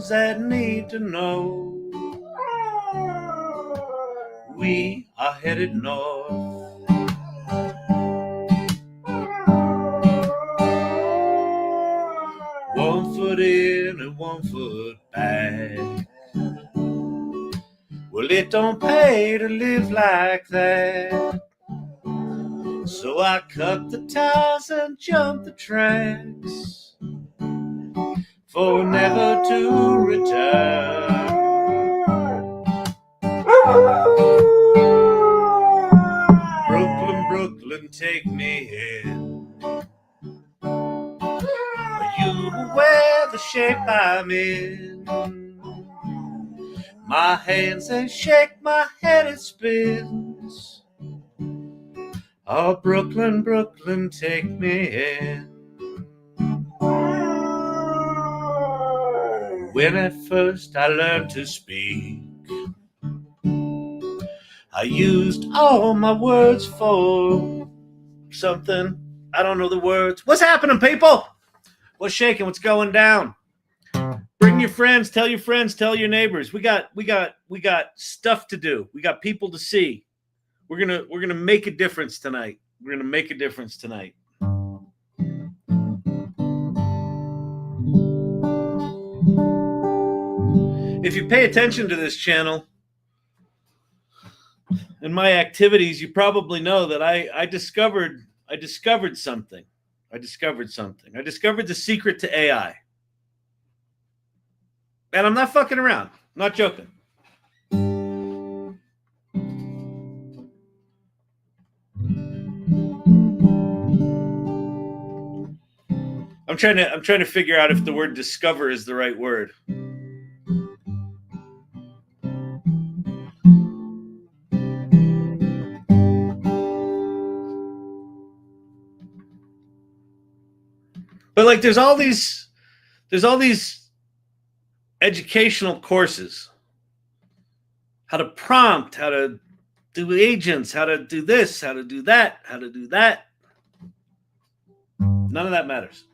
those that need to know. We are headed north. One foot in and 1 foot back. Well, it don't pay to live like that. So I cut the ties and jumped the tracks for never to return. Brooklyn, Brooklyn, take me in. You wear the shape I'm in. My hands they shake, my head it spins. Oh, Brooklyn, Brooklyn, take me in. When at first I learned to speak, I used all my words for something. I don't know the words. What's happening, people? What's shaking? What's going down? Bring your friends, tell your neighbors. We got stuff to do. We got people to see. We're gonna make a difference tonight. We're gonna make a difference tonight. If you pay attention to this channel and my activities, you probably know that I discovered something. I discovered the secret to AI. And I'm not fucking around. I'm not joking. I'm trying to figure out if the word discover is the right word. But like there's all these educational courses. How to prompt, how to do agents, how to do this, how to do that, how to do that. None of that matters.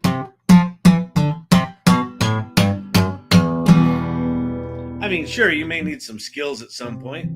I mean, sure, you may need some skills at some point.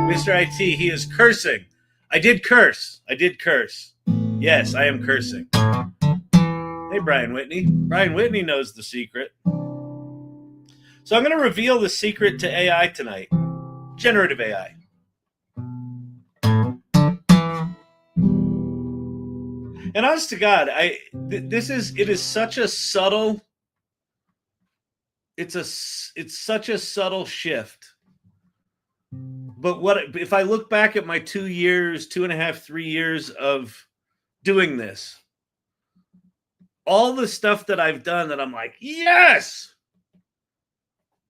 Mr. IT, he is cursing. I did curse. Yes, I am cursing. Hey, Brian Whitney. Brian Whitney knows the secret. So I'm going to reveal the secret to AI tonight. Generative AI. And honest to God, it is such a subtle. It's such a subtle shift. But what if I look back at my 2 years, 2.5, 3 years of doing this, all the stuff that I've done that I'm like, yes,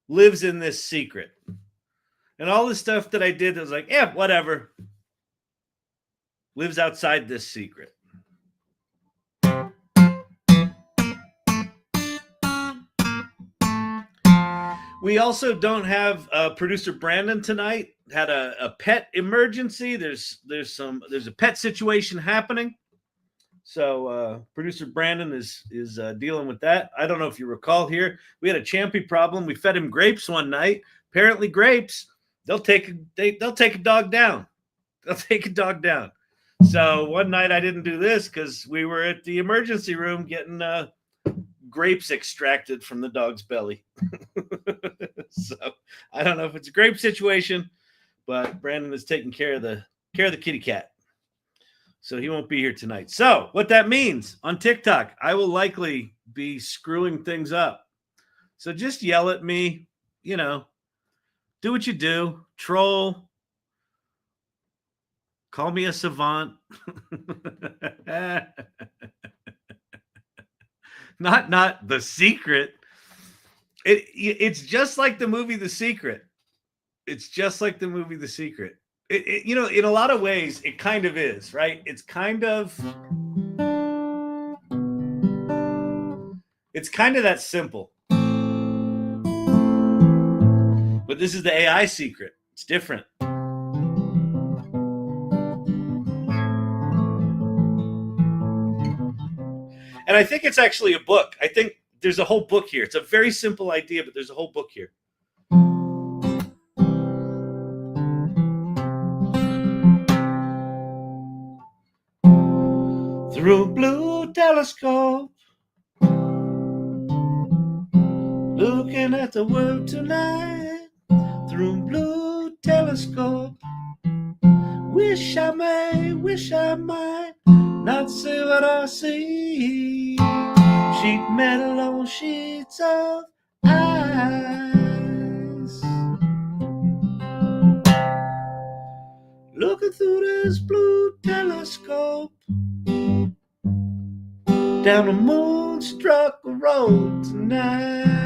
lives in this secret. And all the stuff that I did that was like, yeah, whatever, lives outside this secret. We also don't have producer Brandon tonight. Had a pet emergency. There's a pet situation happening. So producer Brandon is dealing with that. I don't know if you recall here. We had a champy problem. We fed him grapes one night. Apparently grapes, they'll take a dog down. They'll take a dog down. So one night I didn't do this because we were at the emergency room getting grapes extracted from the dog's belly. So I don't know if it's a grape situation, but Brandon is taking care of the kitty cat. So he won't be here tonight. So what that means on TikTok, I will likely be screwing things up. So just yell at me, do what you do, troll, call me a savant. Not the secret. It's just like the movie The Secret. It's just like the movie The Secret. In a lot of ways, it kind of is, right? It's kind of that simple. But this is the AI secret. It's different. And I think it's actually a book. I think there's a whole book here. It's a very simple idea, but there's a whole book here. Through a blue telescope, looking at the world tonight. Through a blue telescope, wish I might not see what I see. Sheet metal on sheets of ice. Looking through this blue telescope, down a moonstruck road tonight.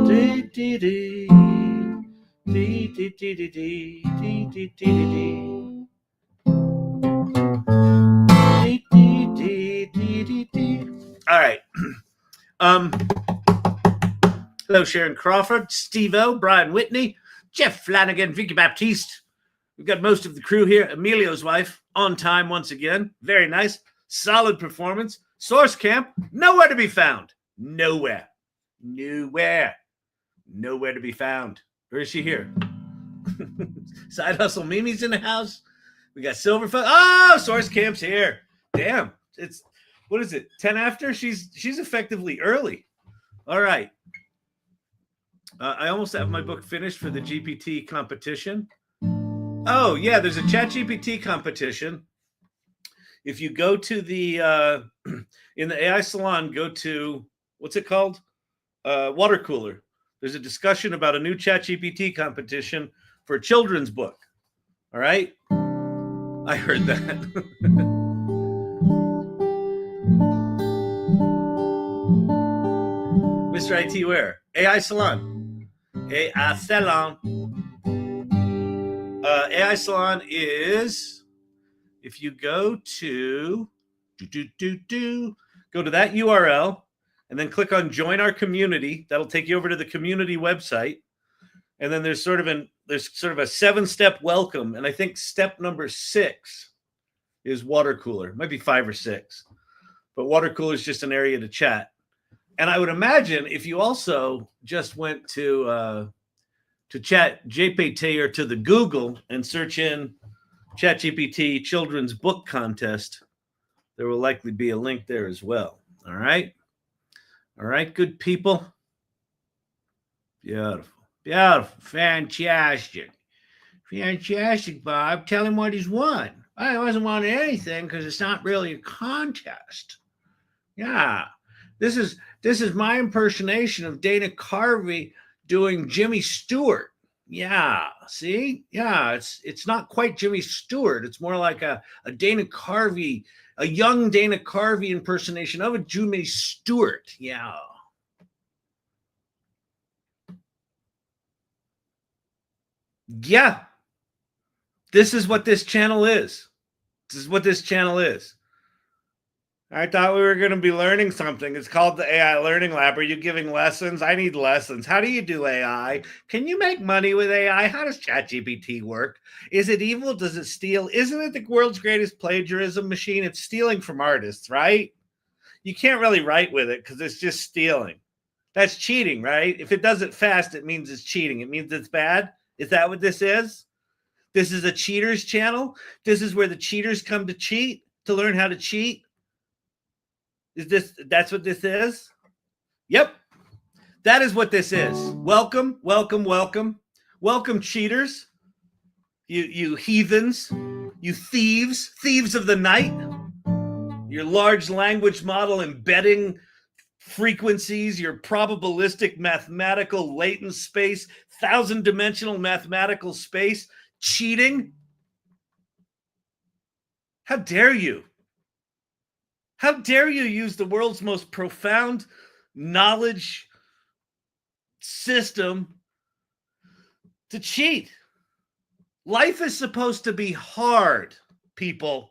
Dee dee dee, dee dee dee dee dee, dee dee dee dee. All right. Hello, Sharon Crawford, Steve-O, Brian Whitney, Jeff Flanagan, Vicki Baptiste. We've got most of the crew here. Emilio's wife, on time once again. Very nice. Solid performance. Source Camp, nowhere to be found. Nowhere to be found. Or is she here? Side Hustle Mimi's in the house. We got Silverfoot. Oh, Source Camp's here. Damn. It's, what is it, 10 after? She's effectively early. All right. I almost have my book finished for the GPT competition. Oh, yeah, there's a ChatGPT competition. If you go to the, in the AI Salon, go to, what's it called? Water Cooler. There's a discussion about a new ChatGPT competition for a children's book. All right? I heard that. Mr. IT Ware. AI Salon. AI Salon. AI Salon is, if you go to, go to that URL and then click on Join Our Community. That'll take you over to the community website. And then there's sort of a 7-step welcome. And I think step number 6 is water cooler. It might be 5 or 6. But water cooler is just an area to chat. And I would imagine if you also just went to Chat GPT or to the Google and search in ChatGPT Children's Book Contest, there will likely be a link there as well. All right. All right, good people. Beautiful. Beautiful. Fantastic. Fantastic, Bob. Tell him what he's won. I wasn't wanting anything because it's not really a contest. Yeah. This is my impersonation of Dana Carvey doing Jimmy Stewart. Yeah, see? Yeah, it's not quite Jimmy Stewart. It's more like a Dana Carvey, a young Dana Carvey impersonation of a Jimmy Stewart. Yeah. Yeah. This is what this channel is. This is what this channel is. I thought we were going to be learning something. It's called the AI Learning Lab. Are you giving lessons? I need lessons. How do you do AI? Can you make money with AI? How does ChatGPT work? Is it evil? Does it steal? Isn't it the world's greatest plagiarism machine? It's stealing from artists, right? You can't really write with it because it's just stealing. That's cheating, right? If it does it fast, it means it's cheating. It means it's bad. Is that what this is? This is a cheaters channel. This is where the cheaters come to cheat, to learn how to cheat. That's what this is? Yep. That is what this is. Welcome, welcome, welcome. Welcome, cheaters. You heathens. You thieves of the night. Your large language model embedding frequencies, your probabilistic mathematical latent space, 1,000-dimensional mathematical space, cheating. How dare you? How dare you use the world's most profound knowledge system to cheat? Life is supposed to be hard, people.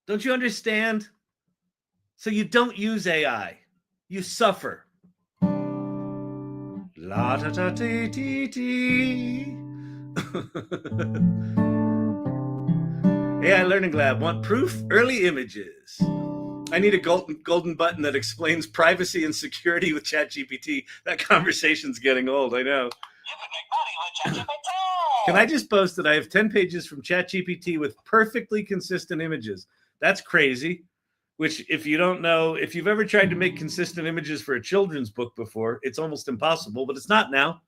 Don't you understand? So you don't use AI. You suffer. La ta ta ti ti ti. AI Learning Lab want proof? Early images. I need a golden button that explains privacy and security with ChatGPT. That conversation's getting old, I know. You can make money with ChatGPT. Can I just post that I have 10 pages from ChatGPT with perfectly consistent images? That's crazy. Which, if you don't know, if you've ever tried to make consistent images for a children's book before, it's almost impossible, but it's not now.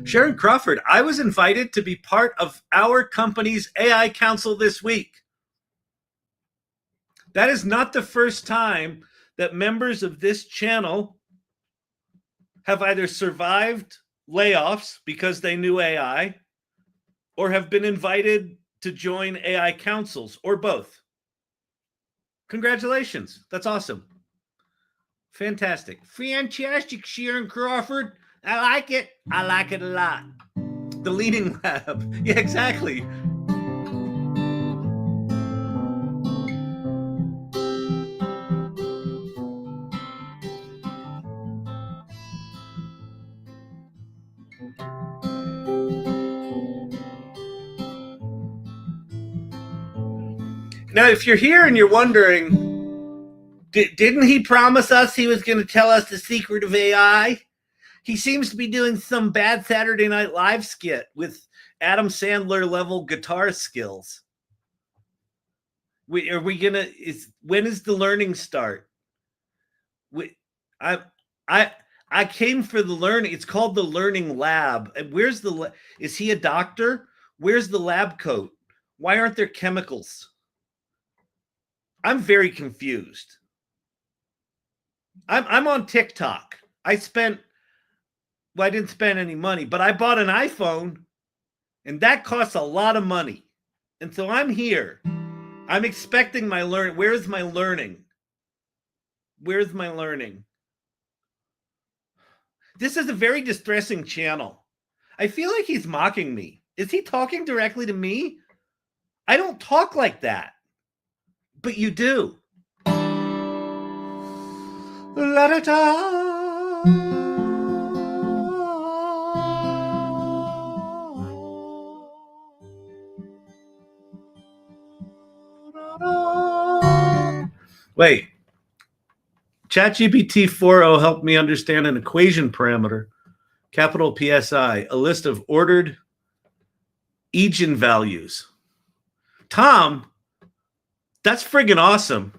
Sharon Crawford, I was invited to be part of our company's AI Council this week. That is not the first time that members of this channel have either survived layoffs because they knew AI or have been invited to join AI councils, or both. Congratulations. That's awesome. Fantastic. Fantastic, Sharon Crawford. I like it. I like it a lot. The Leading Lab. Yeah, exactly. Now, if you're here and you're wondering, didn't he promise us he was going to tell us the secret of AI? He seems to be doing some bad Saturday Night Live skit with Adam Sandler level guitar skills. When is the learning start? I came for the learning. It's called the Learning Lab. And is he a doctor? Where's the lab coat? Why aren't there chemicals? I'm very confused. I'm on TikTok. I didn't spend any money, but I bought an iPhone, and that costs a lot of money. And so I'm here. I'm expecting my learning. Where's my learning? Where's my learning? This is a very distressing channel. I feel like he's mocking me. Is he talking directly to me? I don't talk like that. But you do. La da da. Wait. ChatGPT 4.0 helped me understand an equation parameter, capital PSI, a list of ordered Egan values. Tom, that's friggin' awesome.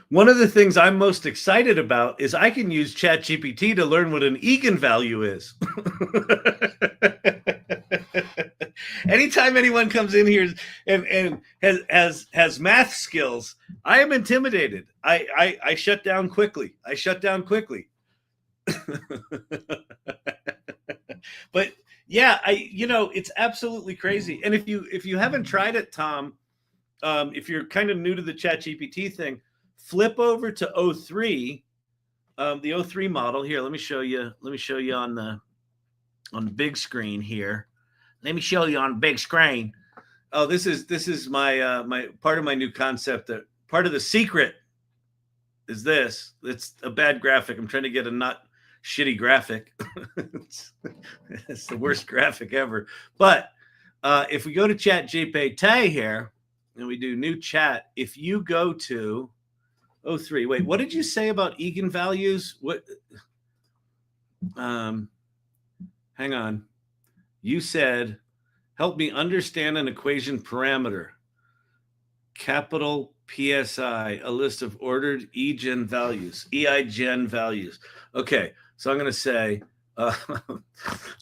One of the things I'm most excited about is I can use ChatGPT to learn what an Egan value is. Anytime anyone comes in here and has math skills, I am intimidated. I shut down quickly. But yeah, it's absolutely crazy. And if you haven't tried it, Tom, if you're kind of new to the ChatGPT thing, flip over to 03, the 03 model. Here, let me show you on the big screen here. Let me show you on big screen. Oh, this is my my part of my new concept. That part of the secret is this. It's a bad graphic. I'm trying to get a not shitty graphic. It's the worst graphic ever. But if we go to ChatGPT here and we do new chat, if you go to 03, wait, what did you say about Egan values? What? Hang on. You said, help me understand an equation parameter. Capital PSI, a list of ordered Egan values, Eigen values. Okay, so I'm going to say,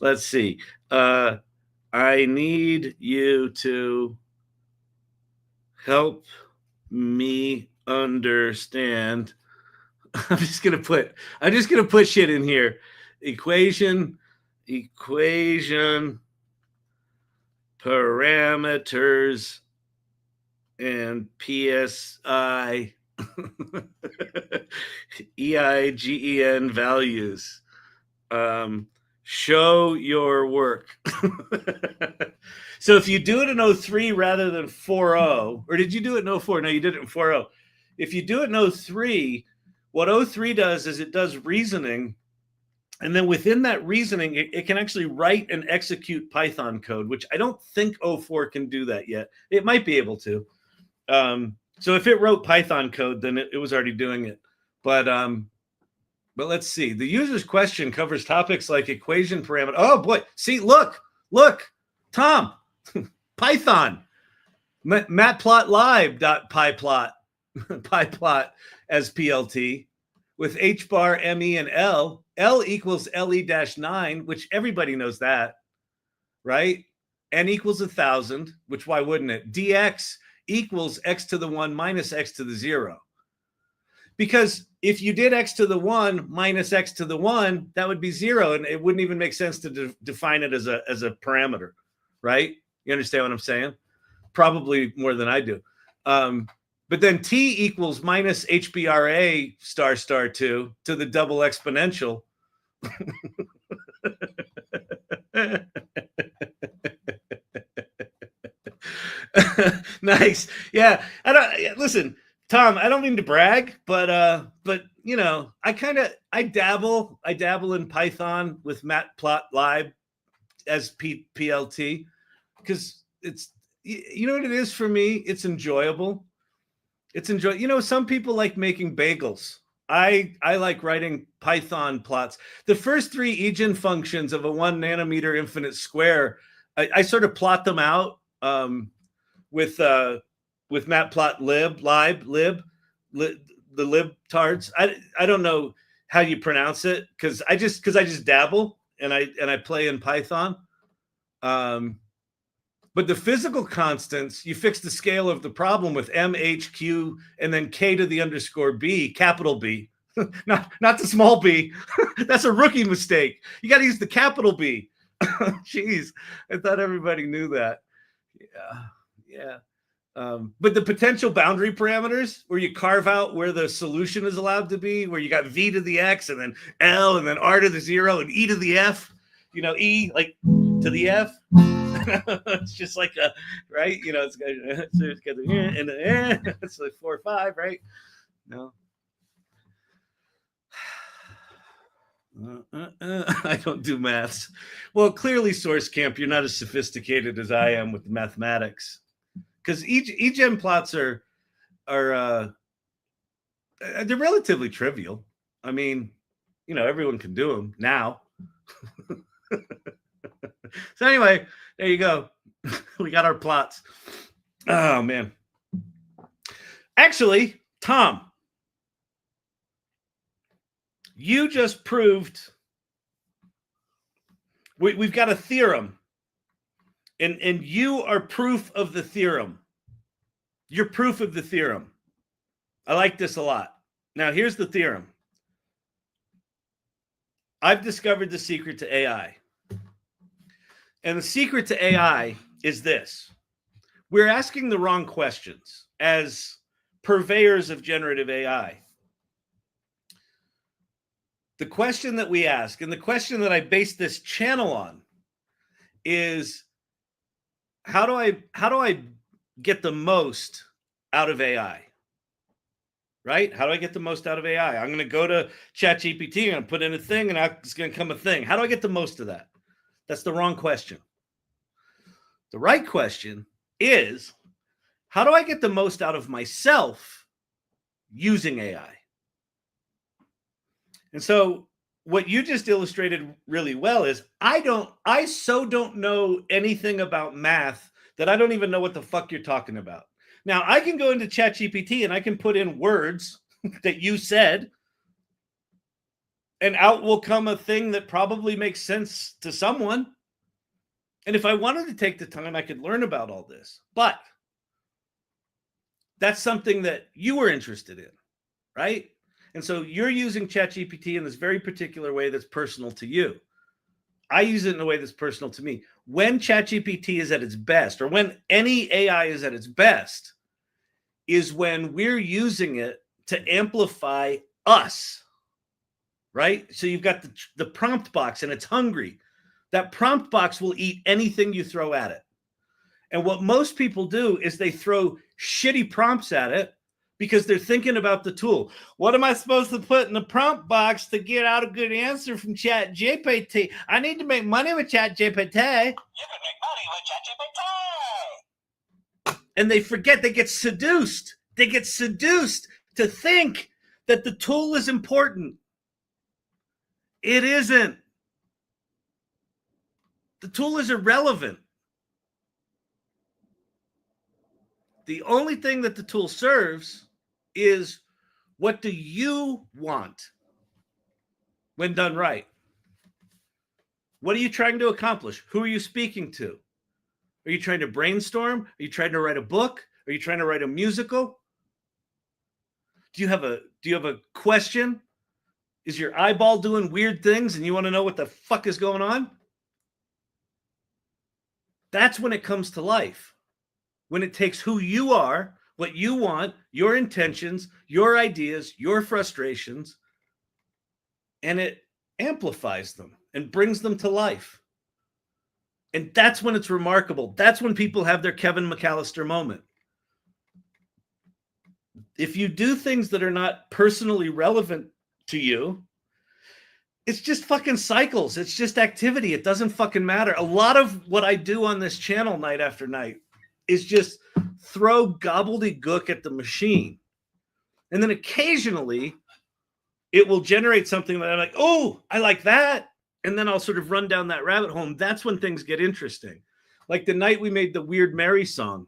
let's see. I need you to help me understand. I'm just gonna put shit in here. Equation parameters and PSI EIGEN values. Show your work. So if you do it in 03 rather than 40, or did you do it in 04? No, you did it in 40. If you do it in 03, what 03 does is it does reasoning. And then within that reasoning, it can actually write and execute Python code, which I don't think 04 can do that yet. It might be able to. So if it wrote Python code, then it was already doing it. But let's see. The user's question covers topics like equation parameter. Oh boy, see, look, Tom, Python, matplotlib.pyplot, pyplot as PLT with H bar, ME, and L. L equals LE-9, which everybody knows that, right? N equals 1,000, which why wouldn't it? DX equals x to the 1 minus x to the 0. Because if you did x to the 1 minus x to the 1, that would be 0, and it wouldn't even make sense to define it as a parameter, right? You understand what I'm saying? Probably more than I do. But then t equals minus HBRA star 2 to the double exponential. Nice. Yeah. Listen, Tom, I don't mean to brag, but you know, I dabble in Python with matplotlib as PLT because it's, you know what it is for me? It's enjoyable. You know, some people like making bagels. I like writing Python plots. The first 3 Egan functions of a 1 nanometer infinite square, I sort of plot them out with matplotlib, the libtards. I don't know how you pronounce it because I just dabble and I play in Python. But the physical constants, you fix the scale of the problem with M, H, Q, and then K to the underscore B, capital B, not the small b. That's a rookie mistake. You got to use the capital B. Jeez, I thought everybody knew that. Yeah. But the potential boundary parameters where you carve out where the solution is allowed to be, where you got V to the X and then L and then R to the 0 and E to the F, you know, E like to the F. It's just like a, right? You know, it's got the and it's like 4 or 5, right? No. I don't do maths. Well, clearly, Source Camp, you're not as sophisticated as I am with mathematics, because EGEN plots are they're relatively trivial. I mean, you know, everyone can do them now. So anyway, there you go. We got our plots. Oh man. Actually, Tom, you just proved we've got a theorem, and you are proof of the theorem. You're proof of the theorem. I like this a lot. Now, here's the theorem. I've discovered the secret to AI. And the secret to AI is this. We're asking the wrong questions as purveyors of generative AI. The question that we ask, and the question that I base this channel on, is how do I get the most out of AI? Right? How do I get the most out of AI? I'm going to go to ChatGPT, I'm going to put in a thing, and it's going to come a thing. How do I get the most of that? That's the wrong question. The right question is, how do I get the most out of myself using AI? And so what you just illustrated really well is I so don't know anything about math that I don't even know what the fuck you're talking about. Now, I can go into ChatGPT and I can put in words that you said, and out will come a thing that probably makes sense to someone. And if I wanted to take the time, I could learn about all this. But that's something that you were interested in, right? And so you're using ChatGPT in this very particular way that's personal to you. I use it in a way that's personal to me. When ChatGPT is at its best, or when any AI is at its best, is when we're using it to amplify us, right? So you've got the prompt box and it's hungry. That prompt box will eat anything you throw at it. And what most people do is they throw shitty prompts at it because they're thinking about the tool. What am I supposed to put in the prompt box to get out a good answer from Chat GPT? I need to make money with Chat GPT. You can make money with ChatGPT. And they forget, they get seduced. They get seduced to think that the tool is important. It isn't. The tool is irrelevant. The only thing that the tool serves is, what do you want when done right? What are you trying to accomplish? Who are you speaking to? Are you trying to brainstorm? Are you trying to write a book? Are you trying to write a musical? Do you have a question? Is your eyeball doing weird things and you want to know what the fuck is going on? That's when it comes to life. When it takes who you are, what you want, your intentions, your ideas, your frustrations, and it amplifies them and brings them to life. And that's when it's remarkable. That's when people have their Kevin McAllister moment. If you do things that are not personally relevant to you, it's just fucking cycles. It's just activity. It doesn't fucking matter. A lot of what I do on this channel night after night is just throw gobbledygook at the machine. And then occasionally it will generate something that I'm like, oh, I like that. And then I'll sort of run down that rabbit hole. And that's when things get interesting. Like the night we made the Weird Mary song.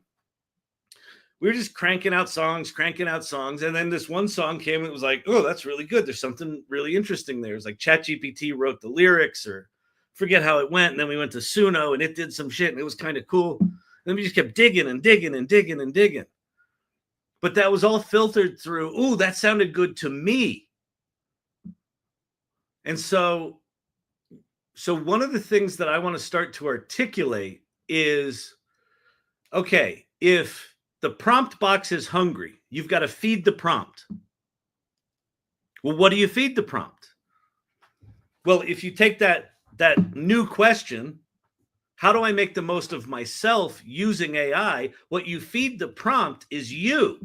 We were just cranking out songs. And then this one song came and it was like, oh, that's really good. There's something really interesting there. It's like ChatGPT wrote the lyrics, or forget how it went. And then we went to Suno and it did some shit and it was kind of cool. And then we just kept digging. But that was all filtered through, ooh, that sounded good to me. And so one of the things that I want to start to articulate is, okay, if the prompt box is hungry, you've got to feed the prompt. Well, what do you feed the prompt? Well, if you take that new question, how do I make the most of myself using AI? What you feed the prompt is you.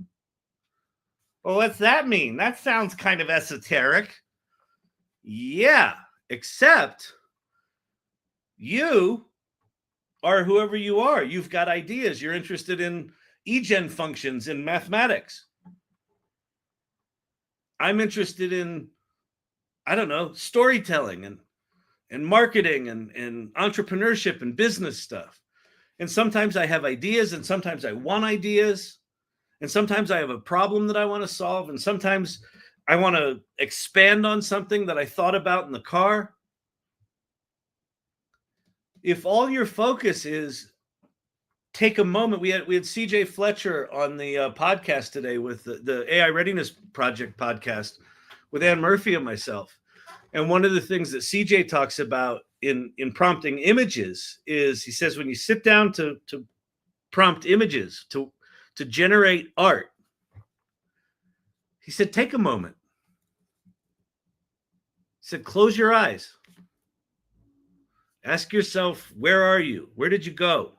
Well, what's that mean? That sounds kind of esoteric. Yeah, except you are whoever you are. You've got ideas. You're interested in Egen functions in mathematics. I'm interested in, I don't know, storytelling and marketing and entrepreneurship and business stuff. And sometimes I have ideas and sometimes I want ideas. And sometimes I have a problem that I want to solve. And sometimes I want to expand on something that I thought about in the car. If all your focus is take a moment, we had CJ Fletcher on the podcast today with the AI Readiness Project podcast with Ann Murphy and myself. And one of the things that CJ talks about in prompting images is, he says, when you sit down to prompt images, to generate art, he said, take a moment. He said, close your eyes. Ask yourself, where are you? Where did you go?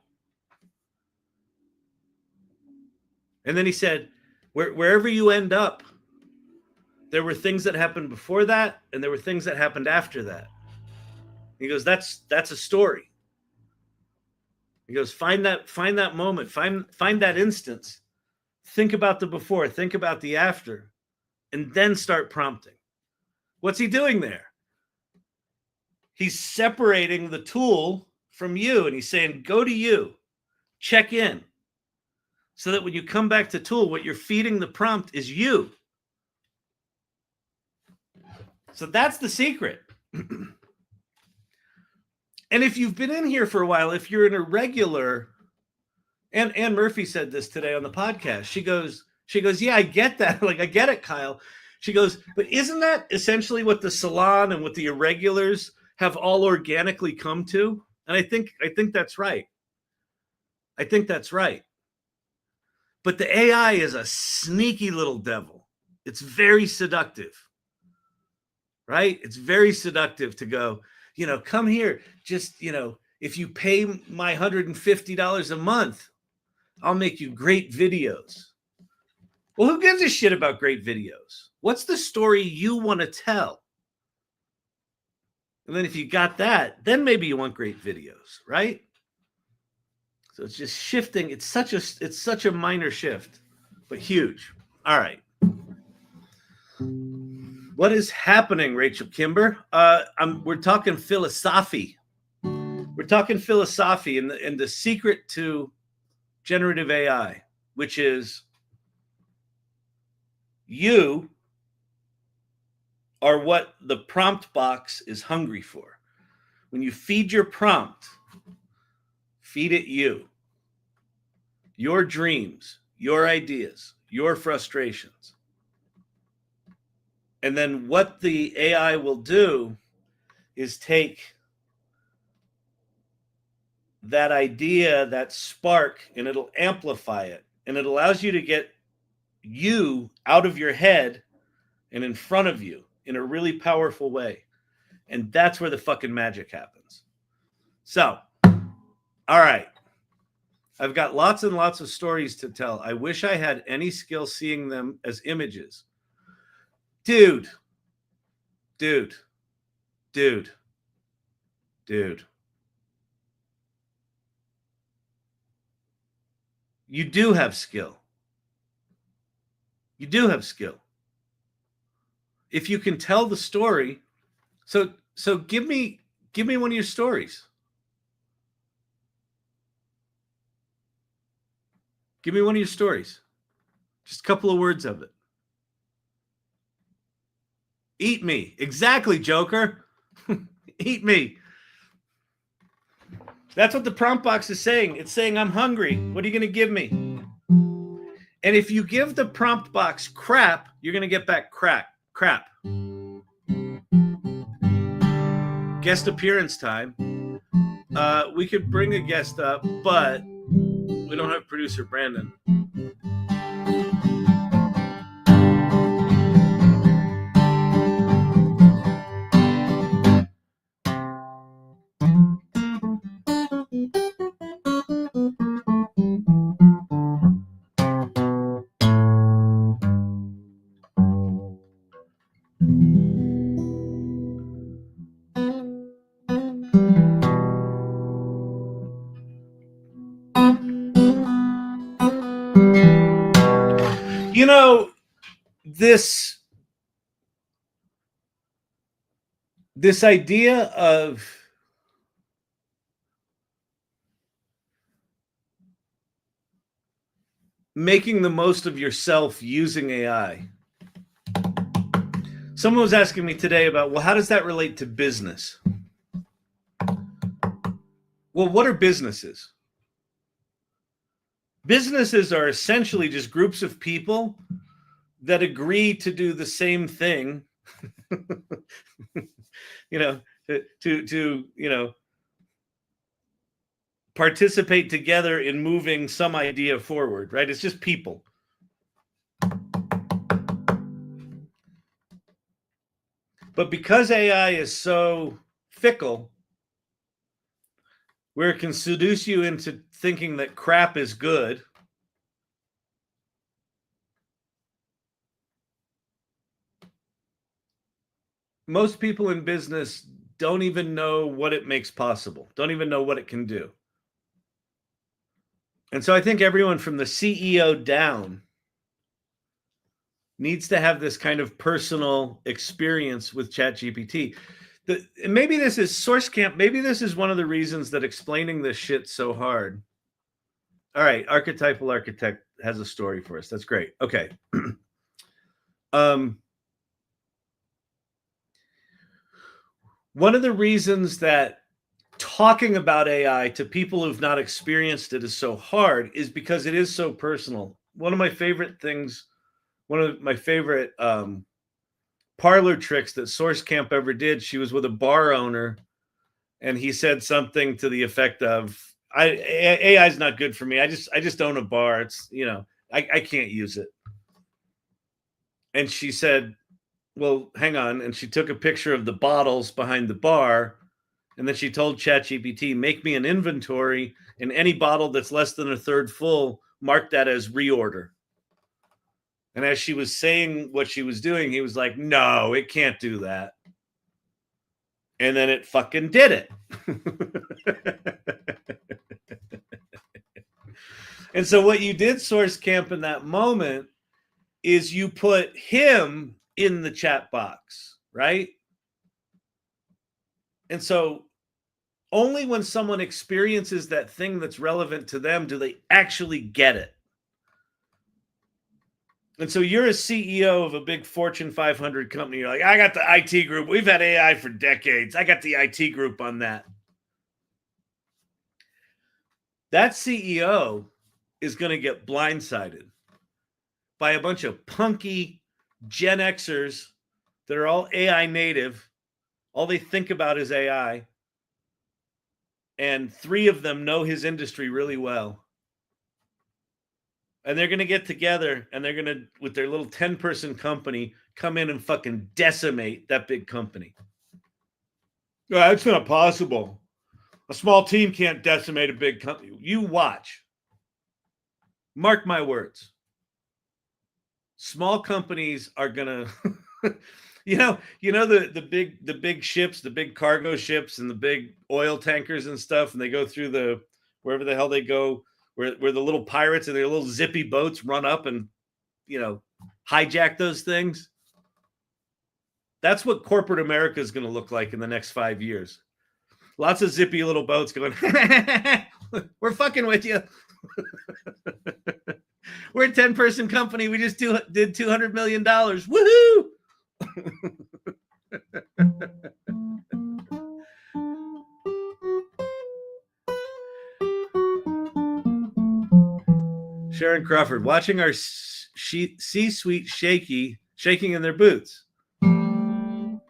And then he said, wherever you end up, there were things that happened before that, and there were things that happened after that. He goes, that's a story. He goes, find that moment, find that instance. Think about the before, think about the after, and then start prompting. What's he doing there? He's separating the tool from you, and he's saying, go to you, check in. So that when you come back to tool, what you're feeding the prompt is you. So that's the secret. And if you've been in here for a while, if you're an irregular, and Ann Murphy said this today on the podcast, she goes, yeah, I get that. Like, I get it, Kyle. She goes, but isn't that essentially what the salon and what the irregulars have all organically come to? And I think that's right. I think that's right. But the AI is a sneaky little devil. It's very seductive, right? It's very seductive to go, come here. Just, if you pay my $150 a month, I'll make you great videos. Well, who gives a shit about great videos? What's the story you want to tell? And then if you got that, then maybe you want great videos, right? So it's just shifting. It's such a minor shift, but huge. All right. What is happening, Rachel Kimber? We're talking philosophy. We're talking philosophy and the secret to generative AI, which is you are what the prompt box is hungry for. When you feed your prompt, feed it you, your dreams, your ideas, your frustrations. And then what the AI will do is take that idea, that spark, and it'll amplify it. And it allows you to get you out of your head and in front of you in a really powerful way. And that's where the fucking magic happens. So, all right. I've got lots and lots of stories to tell. I wish I had any skill seeing them as images. Dude. You do have skill. You do have skill. If you can tell the story, so give me one of your stories. Give me one of your stories. Just a couple of words of it. Eat me. Exactly, Joker. Eat me. That's what the prompt box is saying. It's saying, I'm hungry. What are you going to give me? And if you give the prompt box crap, you're going to get back crap. Guest appearance time. We could bring a guest up, but we don't have producer Brandon. You know, this idea of making the most of yourself using AI. Someone was asking me today about, well, how does that relate to business? Well, what are businesses? Businesses are essentially just groups of people that agree to do the same thing, to participate together in moving some idea forward, right? It's just people. But because AI is so fickle, where it can seduce you into thinking that crap is good, most people in business don't even know what it makes possible, don't even know what it can do. And so I think everyone from the CEO down needs to have this kind of personal experience with ChatGPT. Maybe this is SourceCamp. Maybe this is one of the reasons that explaining this shit's so hard. All right, Archetypal Architect has a story for us. That's great. Okay. One of the reasons that talking about AI to people who've not experienced it is so hard is because it is so personal. One of my favorite things, one of my favorite parlor tricks that SourceCamp ever did, she was with a bar owner and he said something to the effect of, AI is not good for me. I just own a bar. It's, I can't use it. And she said, well, hang on. And she took a picture of the bottles behind the bar. And then she told ChatGPT, make me an inventory, and any bottle that's less than a third full, mark that as reorder. And as she was saying what she was doing, he was like, no, it can't do that. And then it fucking did it. And so what you did, Source Camp, in that moment is you put him in the chat box, right? And so only when someone experiences that thing that's relevant to them do they actually get it. And so you're a CEO of a big Fortune 500 company. You're like, I got the IT group. We've had AI for decades. I got the IT group on that. That CEO is going to get blindsided by a bunch of punky Gen Xers that are all AI native. All they think about is AI. And 3 of them know his industry really well. And they're going to get together and they're going to, with their little 10-person company, come in and fucking decimate that big company. That's not possible. A small team can't decimate a big company. You watch. Mark my words. Small companies are going to, you know the big ships, the big cargo ships and the big oil tankers and stuff, and they go through the, wherever the hell they go, where the little pirates and their little zippy boats run up and, hijack those things. That's what corporate America is going to look like in the next 5 years. Lots of zippy little boats going, we're fucking with you. We're a 10-person company. We just did $200 million. Woohoo! Sharon Crawford, watching our C-suite shaking in their boots. And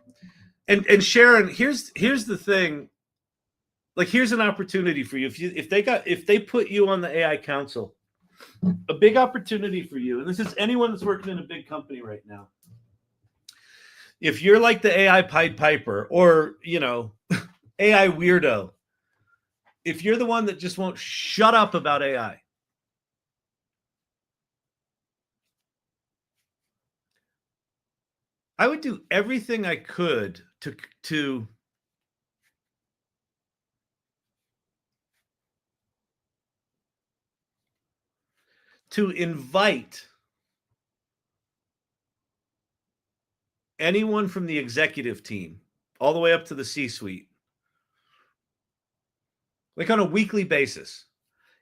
Sharon, here's the thing. Like, here's an opportunity for you. If they put you on the AI Council, a big opportunity for you, and this is anyone that's working in a big company right now. If you're like the AI Pied Piper or, AI weirdo, if you're the one that just won't shut up about AI, I would do everything I could to invite anyone from the executive team all the way up to the C-suite, like on a weekly basis.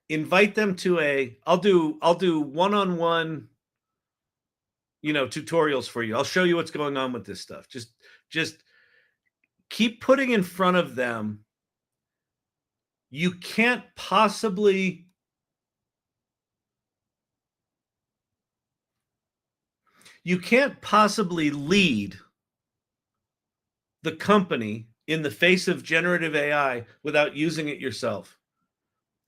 Invite them to I'll do one-on-one, tutorials for you. I'll show you what's going on with this stuff. Just keep putting in front of them. You can't possibly lead the company in the face of generative AI without using it yourself,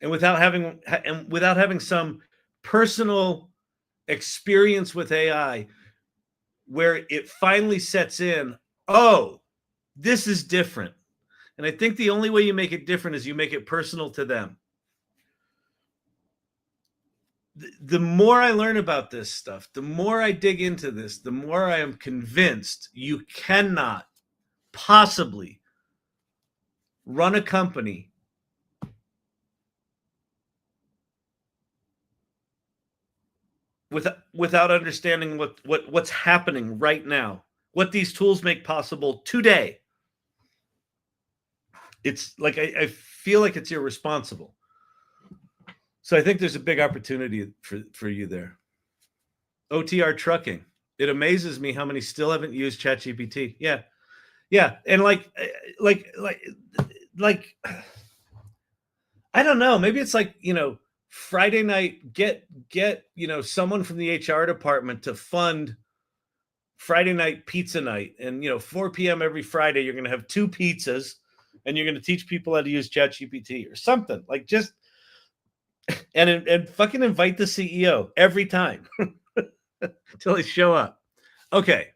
and without having some personal experience with AI where it finally sets in, oh, this is different. And I think the only way you make it different is you make it personal to them. The more I learn about this stuff, the more I dig into this, the more I am convinced you cannot possibly run a company without understanding what's happening right now, what these tools make possible today. It's like I feel like it's irresponsible. So I think there's a big opportunity for you there. OTR trucking. It amazes me how many still haven't used ChatGPT. Yeah. And like, I don't know. Maybe it's like, Friday night, get someone from the HR department to fund Friday night pizza night. And, 4 p.m. every Friday, you're going to have 2 pizzas and you're going to teach people how to use ChatGPT or something. Like, just and fucking invite the CEO every time until they show up. Okay.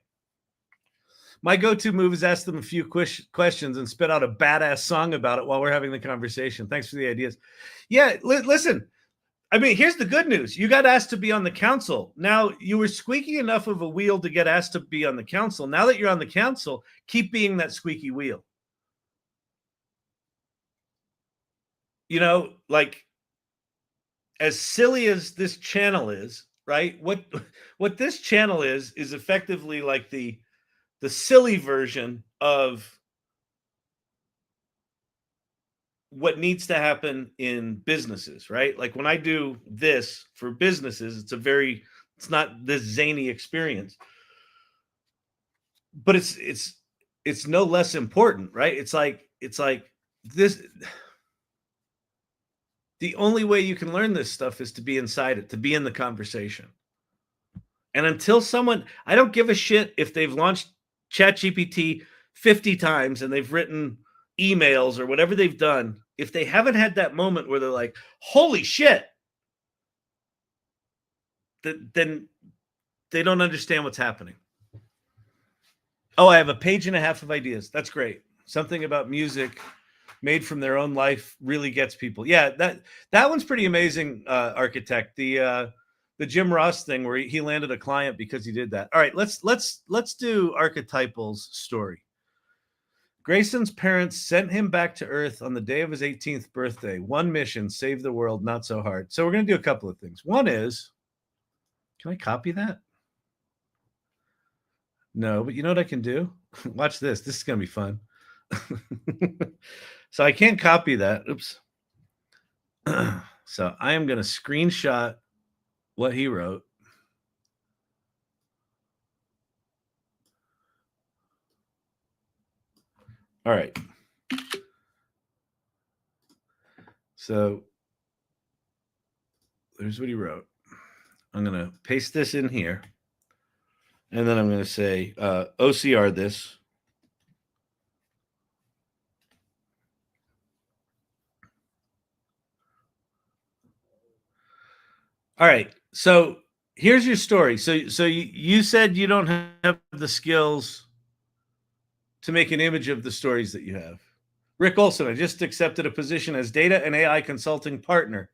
My go-to move is ask them a few questions and spit out a badass song about it while we're having the conversation. Thanks for the ideas. Yeah, listen. I mean, here's the good news. You got asked to be on the council. Now, you were squeaky enough of a wheel to get asked to be on the council. Now that you're on the council, keep being that squeaky wheel. You know, like, as silly as this channel is, right? What this channel is effectively like the silly version of what needs to happen in businesses, right? Like when I do this for businesses, it's not this zany experience, but it's no less important, right? It's like this. The only way you can learn this stuff is to be inside it, to be in the conversation. And until I don't give a shit if they've launched ChatGPT 50 times and they've written emails or whatever they've done. If they haven't had that moment where they're like, holy shit, then they don't understand what's happening. Oh, I have a page and a half of ideas. That's great. Something about music made from their own life really gets people. Yeah, that one's pretty amazing, Architect. The Jim Ross thing where he landed a client because he did that. All right, let's do Archetypal's story. Grayson's parents sent him back to Earth on the day of his 18th birthday. One mission, save the world, not so hard. So we're going to do a couple of things. One is, can I copy that? No, but you know what I can do? Watch this. This is going to be fun. So I can't copy that. Oops. So I am going to screenshot what he wrote. All right. So there's what he wrote. I'm going to paste this in here. And then I'm going to say OCR this. All right. So here's your story. So you said you don't have the skills to make an image of the stories that you have. Rick Olson, I just accepted a position as data and AI consulting partner.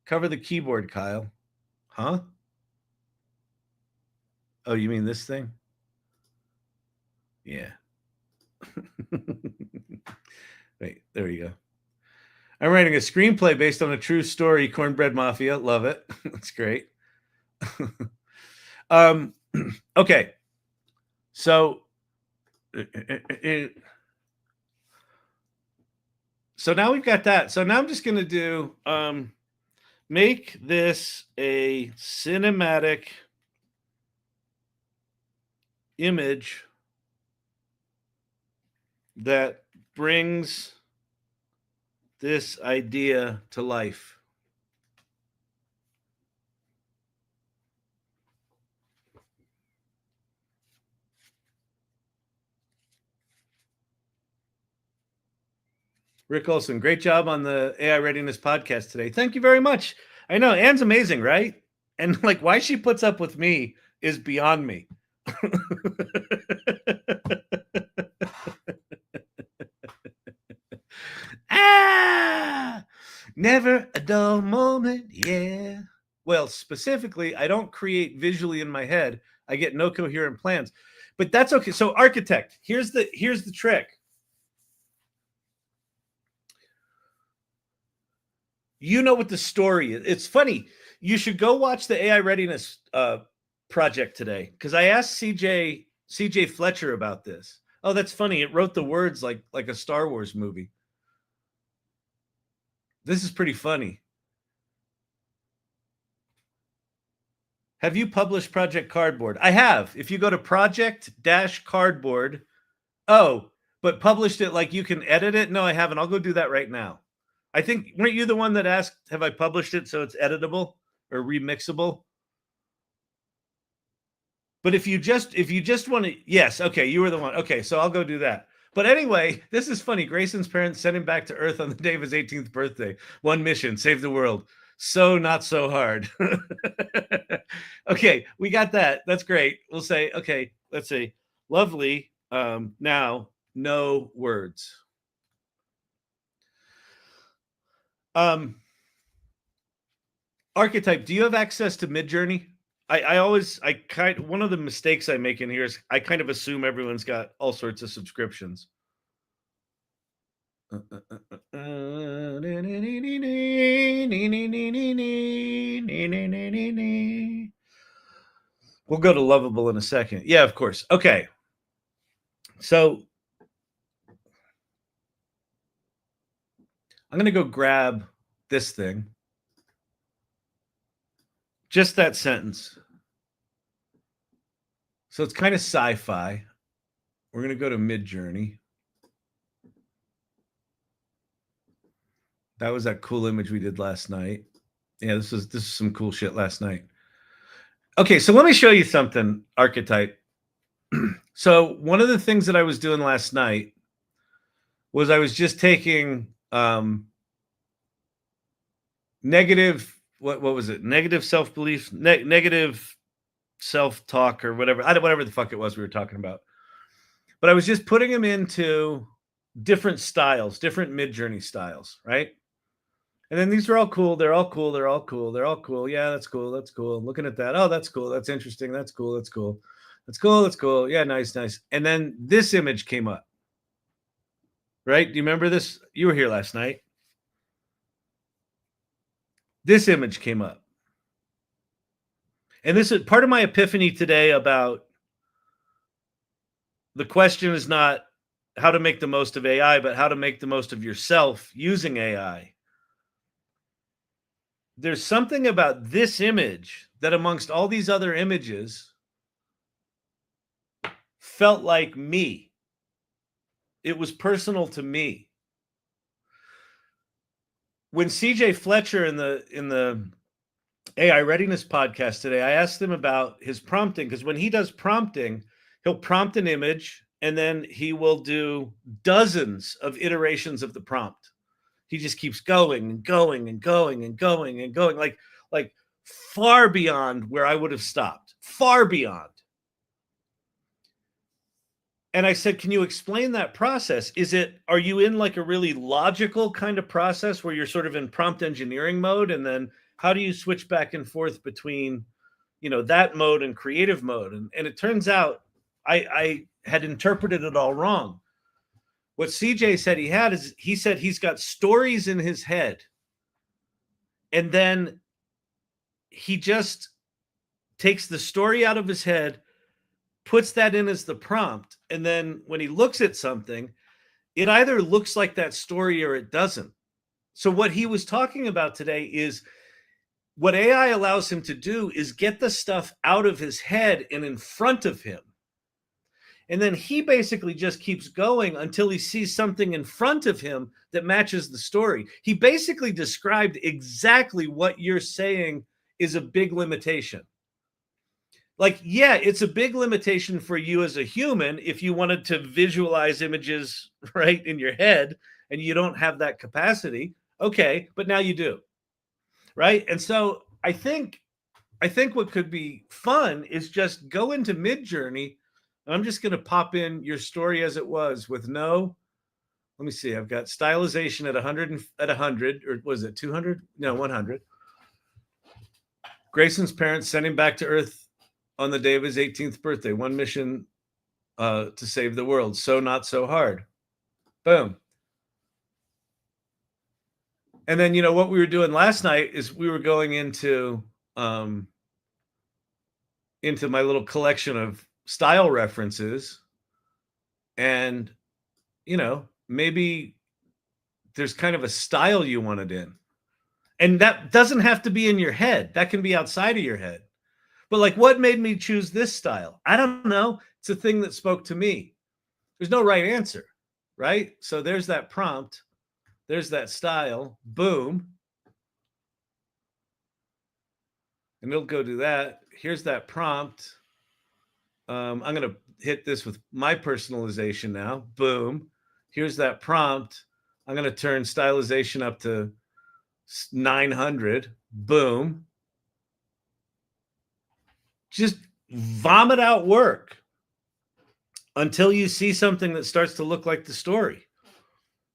Cover the keyboard, Kyle. Huh? Oh, you mean this thing? Yeah. Wait, there we go. I'm writing a screenplay based on a true story, Cornbread Mafia. Love it. That's great. Okay. So now we've got that. So now I'm just going to do make this a cinematic image that brings this idea to life. Rick Olson, great job on the AI Readiness podcast today. Thank you very much. I know, Anne's amazing, right? And like why she puts up with me is beyond me. Never a dull moment, yeah. Well, specifically, I don't create visually in my head. I get no coherent plans. But that's okay. So Architect, here's the trick. You know what the story is. It's funny. You should go watch the AI Readiness Project today because I asked CJ Fletcher about this. Oh, that's funny. It wrote the words like a Star Wars movie. This is pretty funny. Have you published Project Cardboard? I have. If you go to project-cardboard, but published it like you can edit it? No, I haven't. I'll go do that right now. I think, weren't you the one that asked, have I published it so it's editable or remixable? But if you just want to, yes, okay, you were the one. Okay, so I'll go do that. But anyway, this is funny. Grayson's parents sent him back to Earth on the day of his 18th birthday. One mission, save the world. So not so hard. Okay, we got that. That's great. We'll say, okay, let's say, lovely. Now, no words. Archetype, do you have access to Midjourney? One of the mistakes I make in here is I kind of assume everyone's got all sorts of subscriptions. We'll go to Lovable in a second. Yeah, of course. Okay. So I'm going to go grab this thing. Just that sentence. So it's kind of sci-fi. We're going to go to Midjourney. That was that cool image we did last night. Yeah, this is some cool shit last night. Okay, so let me show you something, Archetype. So one of the things that I was doing last night was I was just taking negative, what was it? Negative self-belief, negative self-talk or whatever. Whatever the fuck it was we were talking about. But I was just putting them into different styles, different Midjourney styles, right? And then these are all cool. They're all cool. They're all cool. They're all cool. Yeah, that's cool. That's cool. I'm looking at that. Oh, that's cool. That's interesting. That's cool. That's cool. That's cool. That's cool. Yeah, nice, nice. And then this image came up. Right? Do you remember this? You were here last night. This image came up. And this is part of my epiphany today about the question is not how to make the most of AI, but how to make the most of yourself using AI. There's something about this image that amongst all these other images felt like me. It was personal to me. When CJ Fletcher in the AI Readiness podcast today, I asked him about his prompting, because when he does prompting, he'll prompt an image and then he will do dozens of iterations of the prompt. He just keeps going and going and going and going and going, like far beyond where I would have stopped, far beyond. And I said, can you explain that process? Are you in like a really logical kind of process where you're sort of in prompt engineering mode? And then how do you switch back and forth between, that mode and creative mode? And it turns out I had interpreted it all wrong. What CJ said he said he's got stories in his head. And then he just takes the story out of his head, puts that in as the prompt. And then when he looks at something, it either looks like that story or it doesn't. So what he was talking about today is what AI allows him to do is get the stuff out of his head and in front of him. And then he basically just keeps going until he sees something in front of him that matches the story. He basically described exactly what you're saying is a big limitation. Like, yeah, it's a big limitation for you as a human if you wanted to visualize images right in your head and you don't have that capacity. Okay, but now you do. Right? And so I think what could be fun is just go into Midjourney. I'm just going to pop in your story as it was with let me see. I've got stylization at 100, or was it 200? No, 100. Grayson's parents sent him back to Earth on the day of his 18th birthday. One mission to save the world. So not so hard. Boom. And then, what we were doing last night is we were going into my little collection of style references, and maybe there's kind of a style you wanted in, and that doesn't have to be in your head. That can be outside of your head. But like, what made me choose this style? I don't know. It's a thing that spoke to me. There's no right answer, right? So there's that prompt, there's that style, boom, and it'll go do that. Here's that prompt. I'm going to hit this with my personalization now. Boom. Here's that prompt. I'm going to turn stylization up to 900. Boom. Just vomit out work until you see something that starts to look like the story,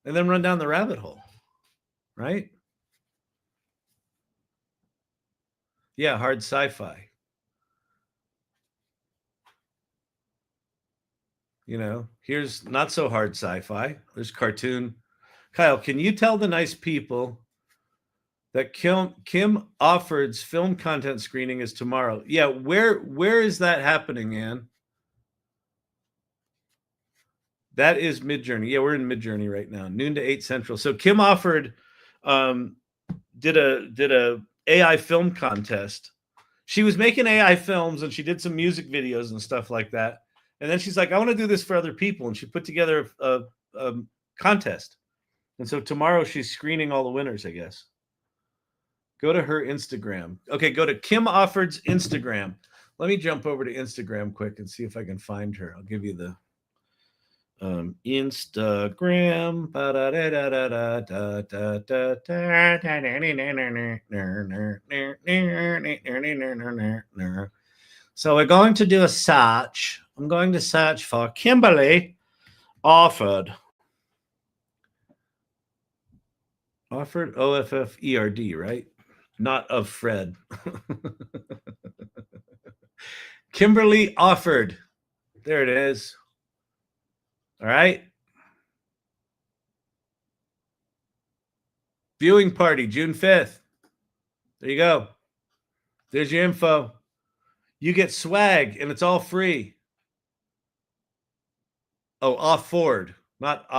and then run down the rabbit hole, right? Yeah, hard sci-fi. You know, here's not so hard sci-fi. There's cartoon. Kyle, can you tell the nice people that Kim Offord's film content screening is tomorrow? Yeah, where is that happening, Ann? That is Midjourney. Yeah, we're in Midjourney right now, noon to 8 Central. So Kim Offord did a AI film contest. She was making AI films and she did some music videos and stuff like that. And then she's like, I want to do this for other people. And she put together a contest. And so tomorrow she's screening all the winners, I guess. Go to her Instagram. Okay, go to Kim Offord's Instagram. Let me jump over to Instagram quick and see if I can find her. I'll give you the Instagram. So we're going to do a search. I'm going to search for Kimberly Offord. Offord, Offerd, right? Not of Fred. Kimberly Offord. There it is. All right. Viewing party, June 5th. There you go. There's your info. You get swag, and it's all free. Oh, Offord, not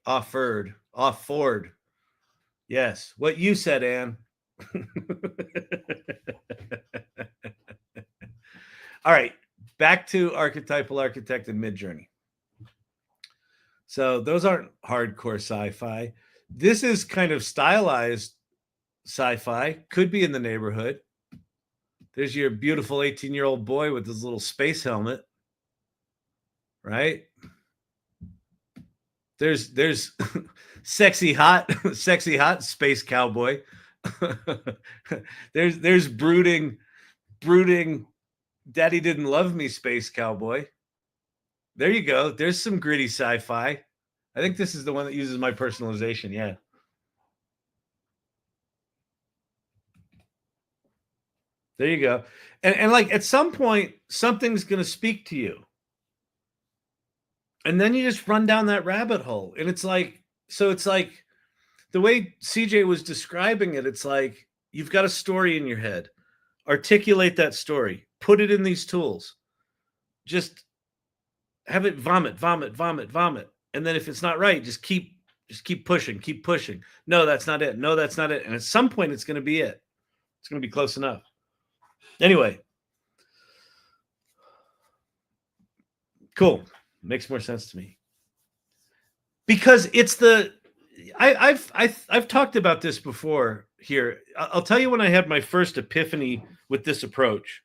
Offord. Offord. Yes, what you said, Ann. All right, back to Archetypal Architect and Midjourney. So those aren't hardcore sci-fi. This is kind of stylized sci-fi. Could be in the neighborhood. There's your beautiful 18-year-old boy with his little space helmet, right? There's sexy hot space cowboy. there's brooding daddy didn't love me space cowboy. There you go. There's some gritty sci-fi. I think this is the one that uses my personalization. Yeah. There you go. And like at some point, something's going to speak to you. And then you just run down that rabbit hole. And it's like, so it's like the way CJ was describing it, it's like you've got a story in your head. Articulate that story. Put it in these tools. Just have it vomit. And then if it's not right, just keep pushing. No, that's not it. No, that's not it. And at some point, it's going to be it. It's going to be close enough. Anyway. Cool. Makes more sense to me. Because it's I've talked about this before here. I'll tell you when I had my first epiphany with this approach.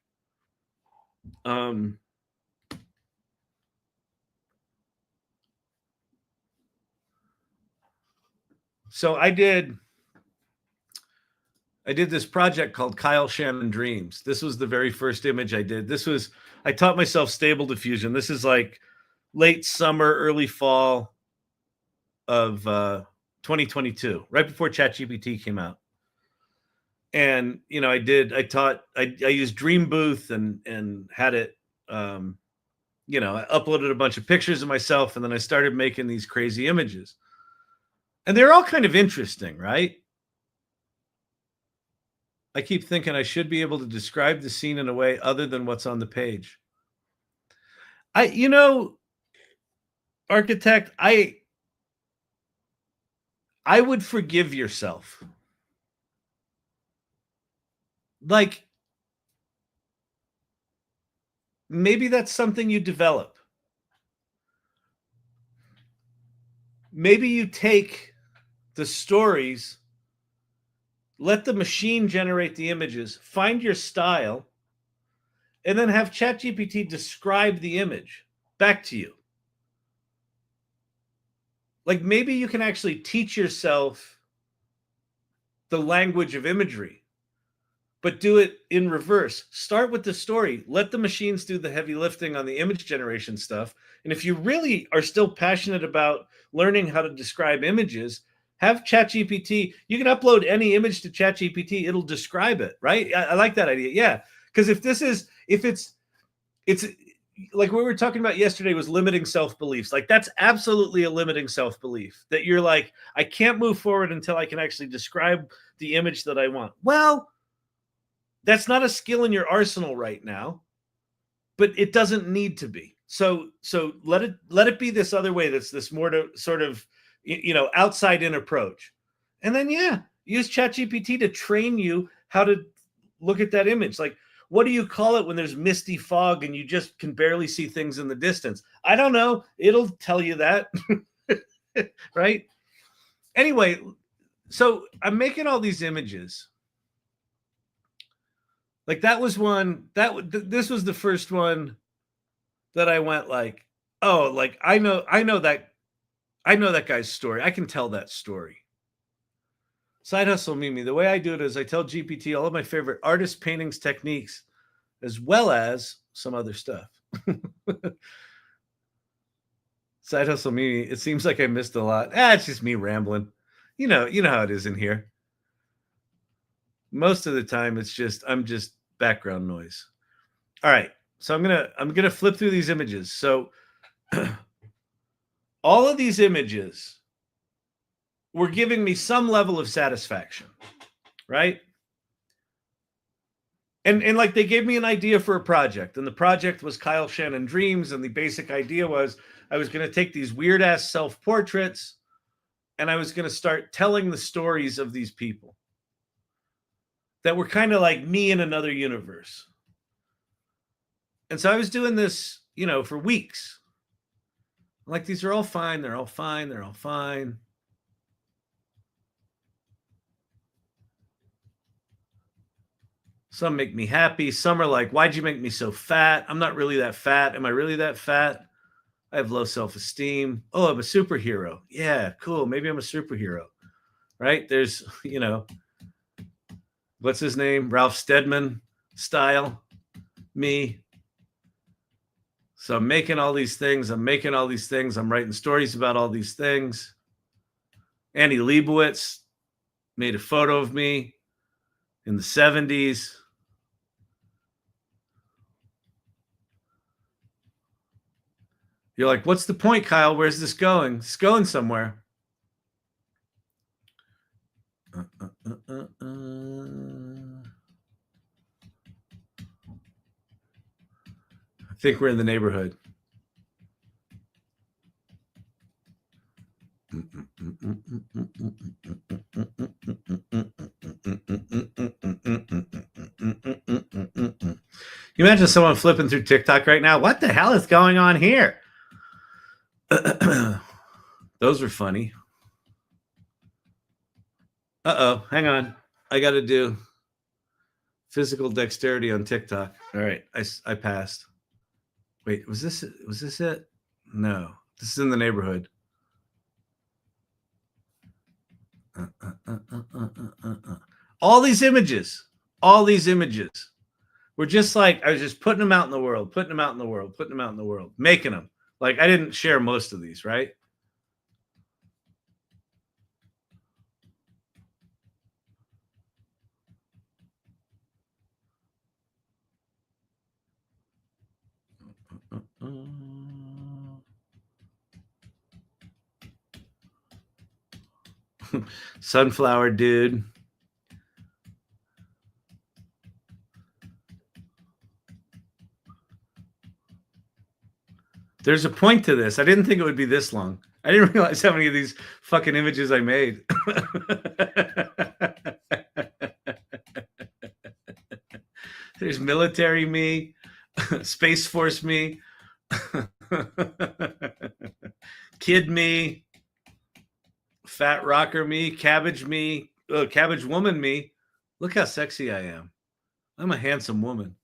So I did this project called Kyle Shannon Dreams. This was the very first image I did. I taught myself Stable Diffusion. This is like late summer, early fall of 2022, right before ChatGPT came out. And, you know, I used Dream Booth and had it, you know, I uploaded a bunch of pictures of myself, and then I started making these crazy images. And they're all kind of interesting, right? I keep thinking I should be able to describe the scene in a way other than what's on the page. Architect, I would forgive yourself. Like, maybe that's something you develop. Maybe you take the stories, let the machine generate the images, find your style, and then have ChatGPT describe the image. back to you. Like maybe you can actually teach yourself the language of imagery, but do it in reverse. Start with the story. Let the machines do the heavy lifting on the image generation stuff. And if you really are still passionate about learning how to describe images, have ChatGPT. You can upload any image to ChatGPT. It'll describe it, right? I like that idea. Yeah. Because if it's like what we were talking about yesterday was limiting self-beliefs. Like that's absolutely a limiting self-belief that you're like, I can't move forward until I can actually describe the image that I want. Well, that's not a skill in your arsenal right now, but it doesn't need to be. So let it be this other way. That's this more to sort of, outside in approach. And then, use ChatGPT to train you how to look at that image. Like, what do you call it when there's misty fog and you just can barely see things in the distance? I don't know. It'll tell you that. Right? Anyway, so I'm making all these images. Like that was one this was the first one that I went like, oh, like I know that guy's story. I can tell that story. Side Hustle Mimi. The way I do it is I tell GPT all of my favorite artist paintings, techniques, as well as some other stuff. Side Hustle Mimi. It seems like I missed a lot. It's just me rambling. You know how it is in here. Most of the time, I'm just background noise. All right, so I'm gonna flip through these images. So all of these images were giving me some level of satisfaction, right? And like they gave me an idea for a project, and the project was Kyle Shannon Dreams, and the basic idea was I was going to take these weird ass self-portraits, and I was going to start telling the stories of these people that were kind of like me in another universe. And so I was doing this, for weeks. Like, these are all fine. They're all fine. They're all fine. Some make me happy. Some are like, why'd you make me so fat? I'm not really that fat. Am I really that fat? I have low self-esteem. Oh, I'm a superhero. Yeah, cool. Maybe I'm a superhero, right? There's, what's his name? Ralph Steadman style, me. So I'm making all these things. I'm writing stories about all these things. Annie Liuititz made a photo of me in the 70s. You're like, what's the point, Kyle? Where's this going? It's going somewhere. I think we're in the neighborhood. You imagine someone flipping through TikTok right now? What the hell is going on here? Those were funny. Uh-oh, hang on. I got to do physical dexterity on TikTok. All right, I passed. Wait, was this it? No, this is in the neighborhood. All these images were just like, I was just putting them out in the world, making them. Like, I didn't share most of these, right? Sunflower dude. There's a point to this. I didn't think it would be this long. I didn't realize how many of these fucking images I made. There's military me, Space Force me, kid me, fat rocker me, cabbage woman me. Look how sexy I am. I'm a handsome woman.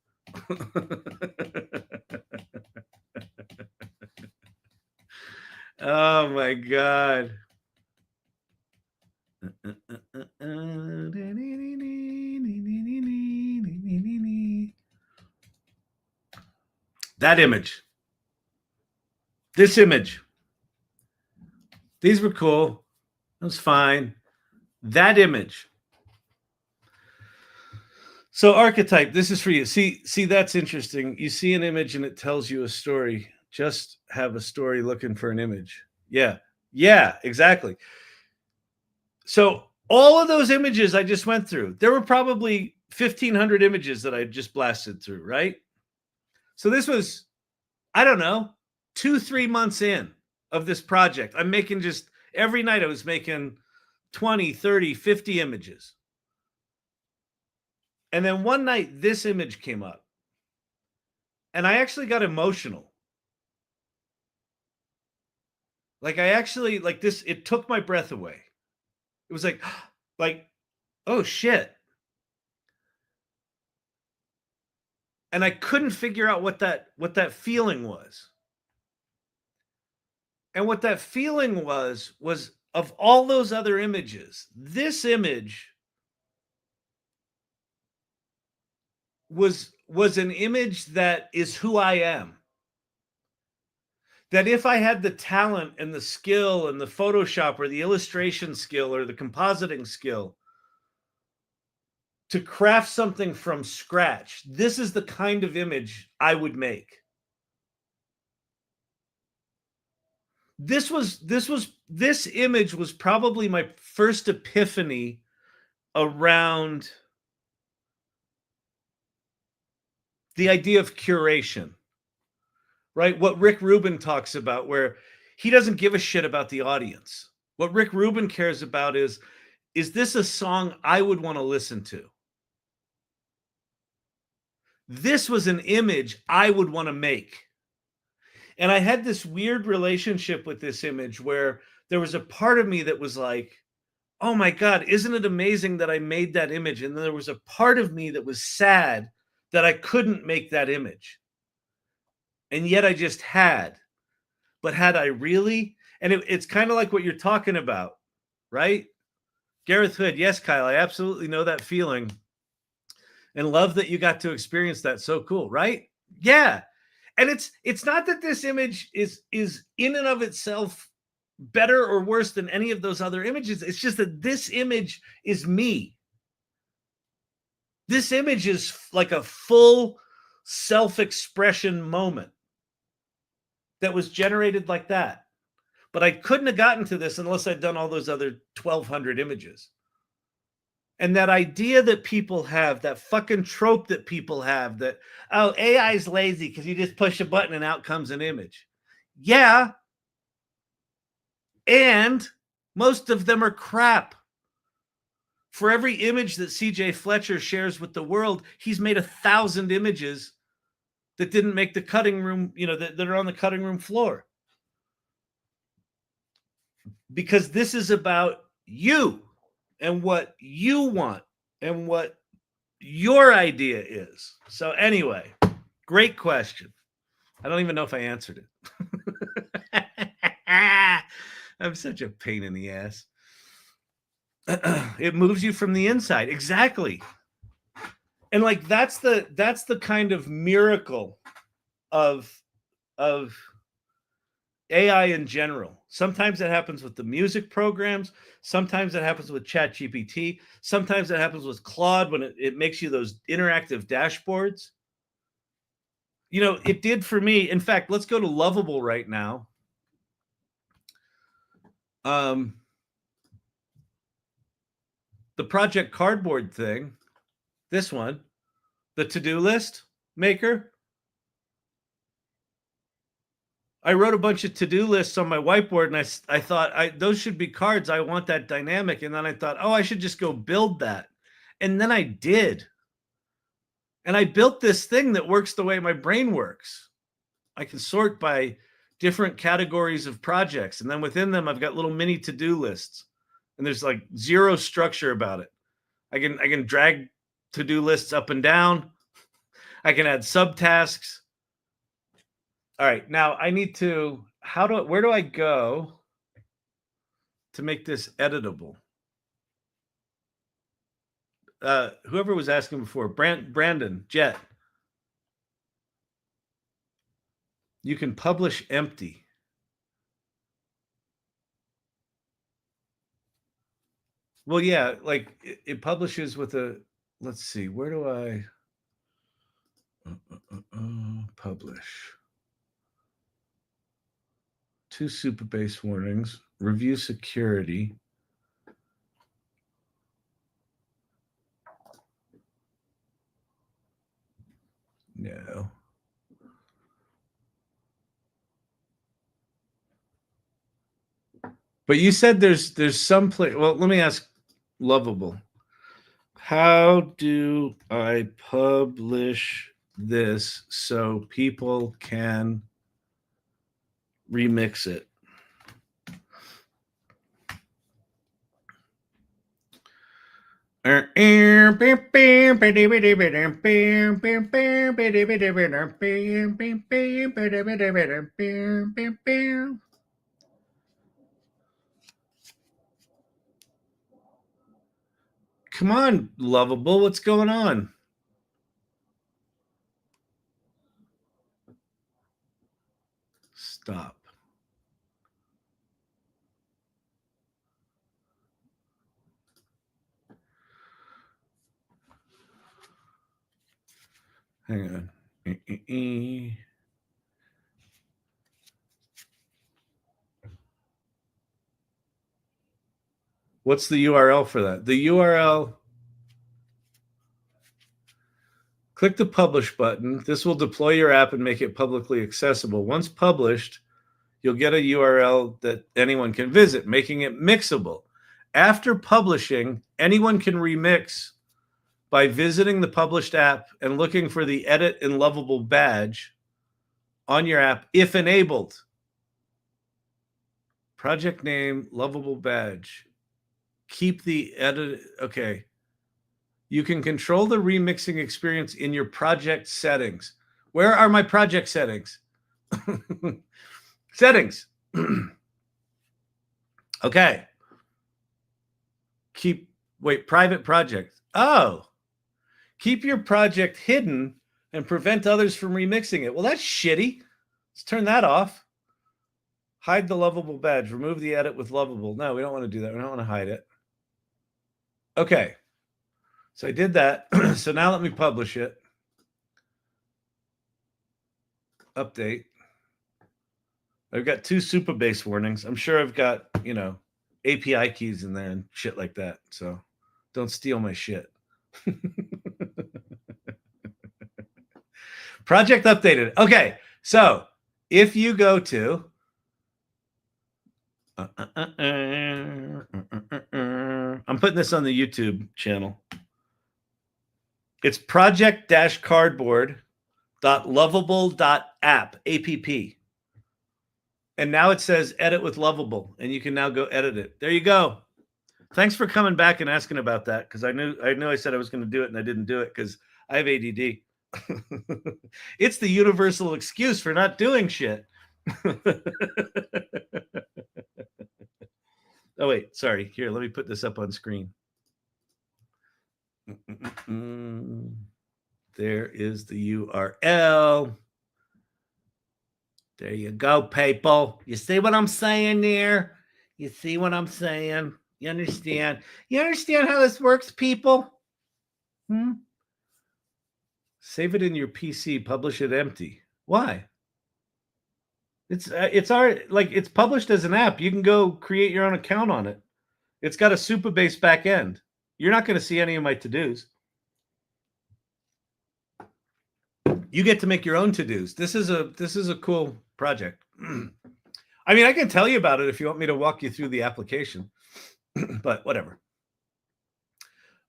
Oh my God. That image. This image. These were cool. It was fine. That image. So archetype, this is for you. See, that's interesting. You see an image and it tells you a story. Just have a story looking for an image. Yeah, exactly. So all of those images I just went through, there were probably 1,500 images that I just blasted through, right? So this was, I don't know, 2-3 months in of this project. I'm making just, every night I was making 20, 30, 50 images. And then one night, this image came up. And I actually got emotional. Like I actually, like this, it took my breath away. It was like, oh shit. And I couldn't figure out what that feeling was. And what that feeling was of all those other images, this image was an image that is who I am. That if I had the talent and the skill and the Photoshop or the illustration skill or the compositing skill to craft something from scratch, this is the kind of image I would make. This image was probably my first epiphany around the idea of curation, right? What Rick Rubin talks about, where he doesn't give a shit about the audience. What Rick Rubin cares about is this a song I would want to listen to? This was an image I would want to make. And I had this weird relationship with this image where there was a part of me that was like, oh my God, isn't it amazing that I made that image? And then there was a part of me that was sad that I couldn't make that image. And yet I just had. But had I really? And it's kind of like what you're talking about, right? Gareth Hood, yes, Kyle, I absolutely know that feeling. And love that you got to experience that. So cool, right? Yeah. And it's not that this image is in and of itself better or worse than any of those other images. It's just that this image is me. This image is like a full self-expression moment that was generated like that. But I couldn't have gotten to this unless I'd done all those other 1,200 images. And that idea that people have, that fucking trope that people have, that, oh, AI is lazy because you just push a button and out comes an image. Yeah. And most of them are crap. For every image that CJ Fletcher shares with the world, he's made 1,000 images that didn't make the cutting room, that are on the cutting room floor. Because this is about you and what you want and what your idea is. So anyway, great question. I don't even know if I answered it. I'm such a pain in the ass. It moves you from the inside. Exactly. And like that's the kind of miracle of AI in general. Sometimes it happens with the music programs. Sometimes it happens with ChatGPT. Sometimes it happens with Claude when it makes you those interactive dashboards. It did for me. In fact, let's go to Lovable right now. The Project Cardboard thing, this one, the to-do list maker. I wrote a bunch of to-do lists on my whiteboard, and I thought those should be cards. I want that dynamic. And then I thought, oh, I should just go build that. And then I did. And I built this thing that works the way my brain works. I can sort by different categories of projects. And then within them, I've got little mini to-do lists. And there's like zero structure about it. I can drag to-do lists up and down. I can add subtasks. All right, now I need to, where do I go to make this editable? Whoever was asking before, Brandon, Jet, you can publish empty. Well, yeah, like it publishes with a, let's see, where do I publish? 2 super base warnings, review security. No. But you said there's some place. Well, let me ask Lovable. How do I publish this so people can remix it? Come on, Lovable, what's going on? Stop. Hang on. What's the URL for that? The URL, click the publish button. This will deploy your app and make it publicly accessible. Once published, you'll get a URL that anyone can visit, making it mixable. After publishing, anyone can remix by visiting the published app and looking for the Edit in Lovable badge on your app, if enabled. Project name, Lovable badge. Keep the edit. Okay. You can control the remixing experience in your project settings. Where are my project settings? Settings. Okay. Private project. Oh. Keep your project hidden and prevent others from remixing it. Well, that's shitty. Let's turn that off. Hide the Lovable badge. Remove the edit with Lovable. No, we don't want to do that. We don't want to hide it. Okay. So I did that. So now let me publish it. Update. I've got 2 super base warnings. I'm sure I've got, API keys in there and shit like that. So don't steal my shit. Project updated. Okay. So if you go to I'm putting this on the YouTube channel. It's project-cardboard.lovable.app, app. And now it says edit with Lovable, and you can now go edit it. There you go. Thanks for coming back and asking about that, because I knew I said I was going to do it and I didn't do it because I have ADD. It's the universal excuse for not doing shit. Oh, wait, sorry. Here, let me put this up on screen. There is the URL. There you go, people. You see what I'm saying there? You see what I'm saying? You understand? You understand how this works, people? Save it in your PC, publish it empty. Why? It's published as an app. You can go create your own account on it. It's got a super base back end. You're not going to see any of my to-dos. You get to make your own to-dos. This is a cool project. I mean, I can tell you about it if you want me to walk you through the application, but whatever.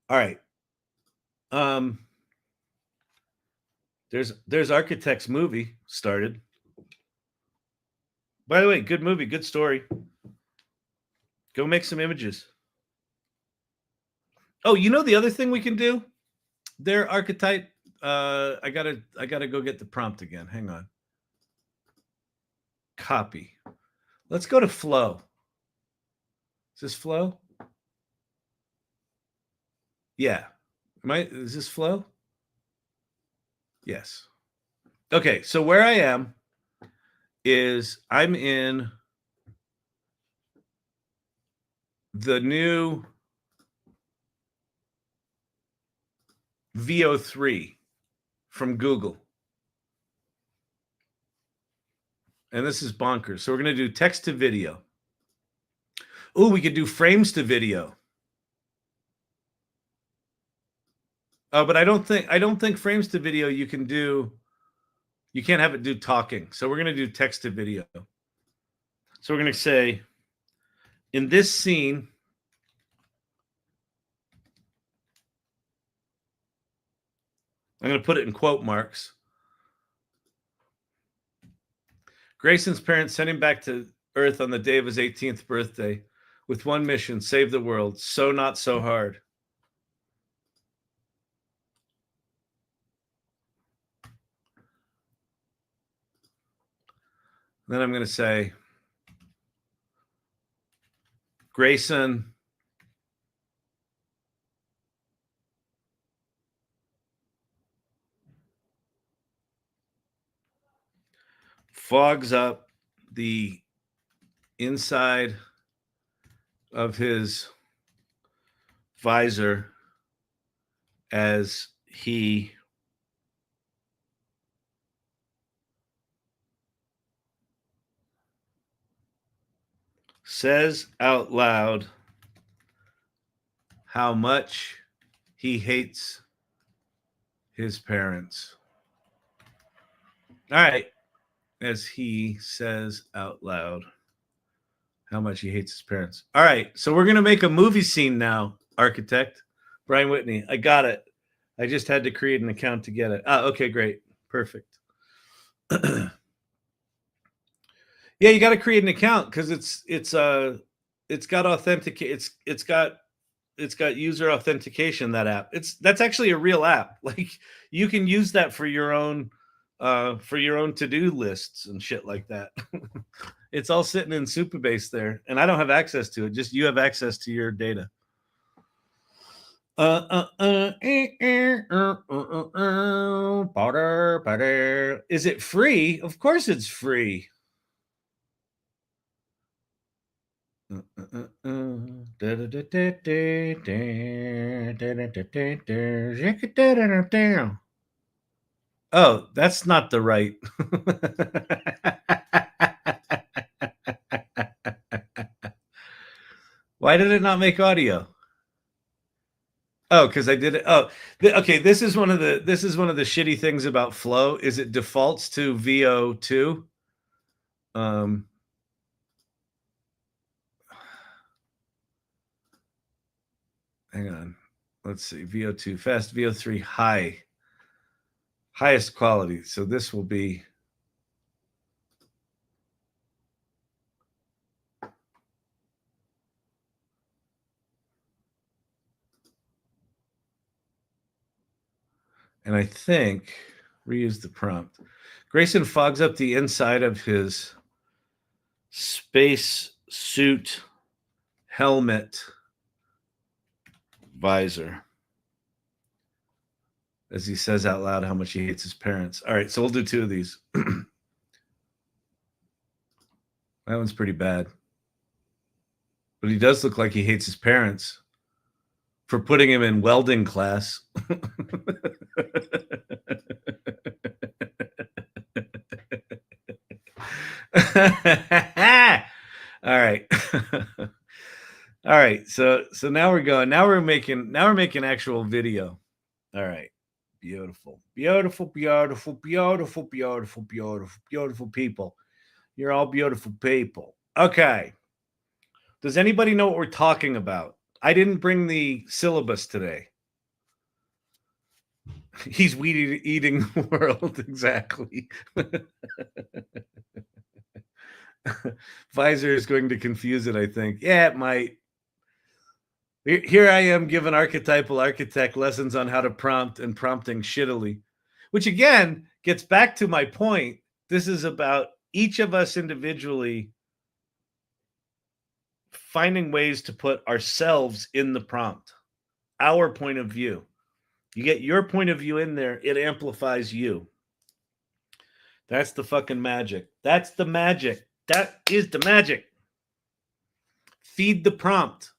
All right. There's Architect's movie started. By the way, good movie, good story. Go make some images. Oh, the other thing we can do? Their archetype. I gotta go get the prompt again. Hang on. God, copy. Let's go to flow. Is this flow? Yeah. Is this flow? Yes. Okay, so where I am is I'm in the new VO3 from Google. And this is bonkers. So we're going to do text to video. Oh, we could do frames to video. Oh, but I don't think frames to video you can't have it do talking. So we're going to do text to video. So we're going to say, in this scene, I'm going to put it in quote marks. Grayson's parents sent him back to Earth on the day of his 18th birthday with one mission: save the world. So not so hard. Then I'm going to say, Grayson fogs up the inside of his visor as he says out loud how much he hates his parents. All right. As he says out loud how much he hates his parents. All right. So we're going to make a movie scene now, architect. Brian Whitney. I got it. I just had to create an account to get it. Okay, great. Perfect. Yeah, you got to create an account because it's got authenticate. It's got user authentication. That app. That's actually a real app. Like you can use that for your own to-do lists and shit like that. It's all sitting in Supabase there, and I don't have access to it. Just you have access to your data. Is it free? Of course it's free. Oh, that's not the right. Why did it not make audio? Oh, because I did it. Oh, okay. This is one of the shitty things about Flow is it defaults to VO2. Hang on. Let's see. VO2 fast, VO3 high. Highest quality. So this will be and I think reuse the prompt. Grayson fogs up the inside of his space suit helmet visor as he says out loud how much he hates his parents. All right, so we'll do two of these. That one's pretty bad. But he does look like he hates his parents for putting him in welding class. All right. All right. So now we're going. Now we're making actual video. All right. Beautiful. Beautiful, beautiful, beautiful, beautiful, beautiful, beautiful people. You're all beautiful people. Okay. Does anybody know what we're talking about? I didn't bring the syllabus today. He's weed eating the world. Exactly. Visor is going to confuse it, I think. Yeah, it might. Here I am giving Archetypal Architect lessons on how to prompt and prompting shittily, which again gets back to my point. This is about each of us individually finding ways to put ourselves in the prompt, our point of view. You get your point of view in there, it amplifies you. That's the fucking magic. That's the magic. That is the magic. Feed the prompt.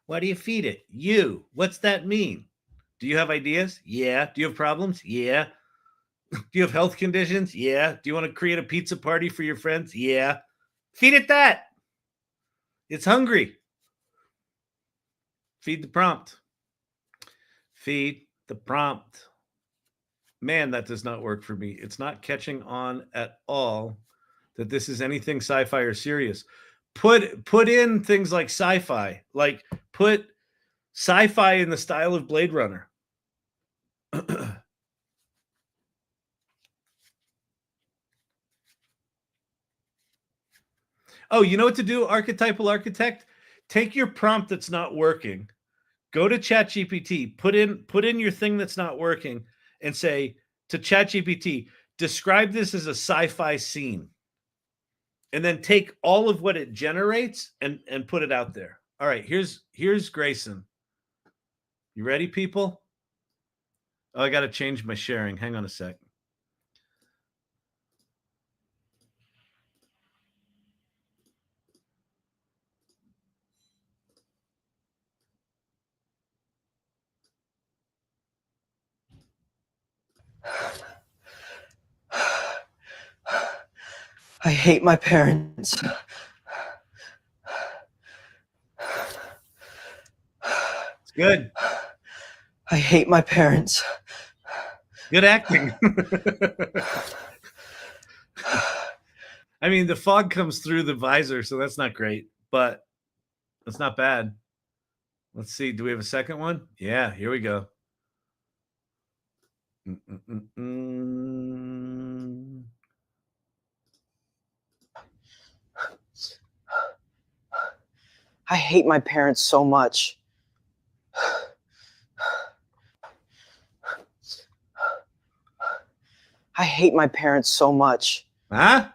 Why do you feed it? You. What's that mean? Do you have ideas? Yeah. Do you have problems? Yeah. Do you have health conditions? Yeah. Do you want to create a pizza party for your friends? Yeah. Feed it that. It's hungry. Feed the prompt. Feed the prompt. Man, that does not work for me. It's not catching on at all that this is anything sci-fi or serious. Put in things like sci-fi, like put sci-fi in the style of Blade Runner. Oh, you know what to do, Archetypal Architect? Take your prompt that's not working, go to ChatGPT, put in your thing that's not working, and say to ChatGPT, describe this as a sci-fi scene. And then take all of what it generates and put it out there. All right, here's Grayson. You ready, people? Oh, I got to change my sharing. Hang on a sec. I hate my parents. It's good. I hate my parents. Good acting. I mean, the fog comes through the visor, so that's not great, but that's not bad. Let's see. Do we have a second one? Yeah, here we go. I hate my parents so much. I hate my parents so much. Huh?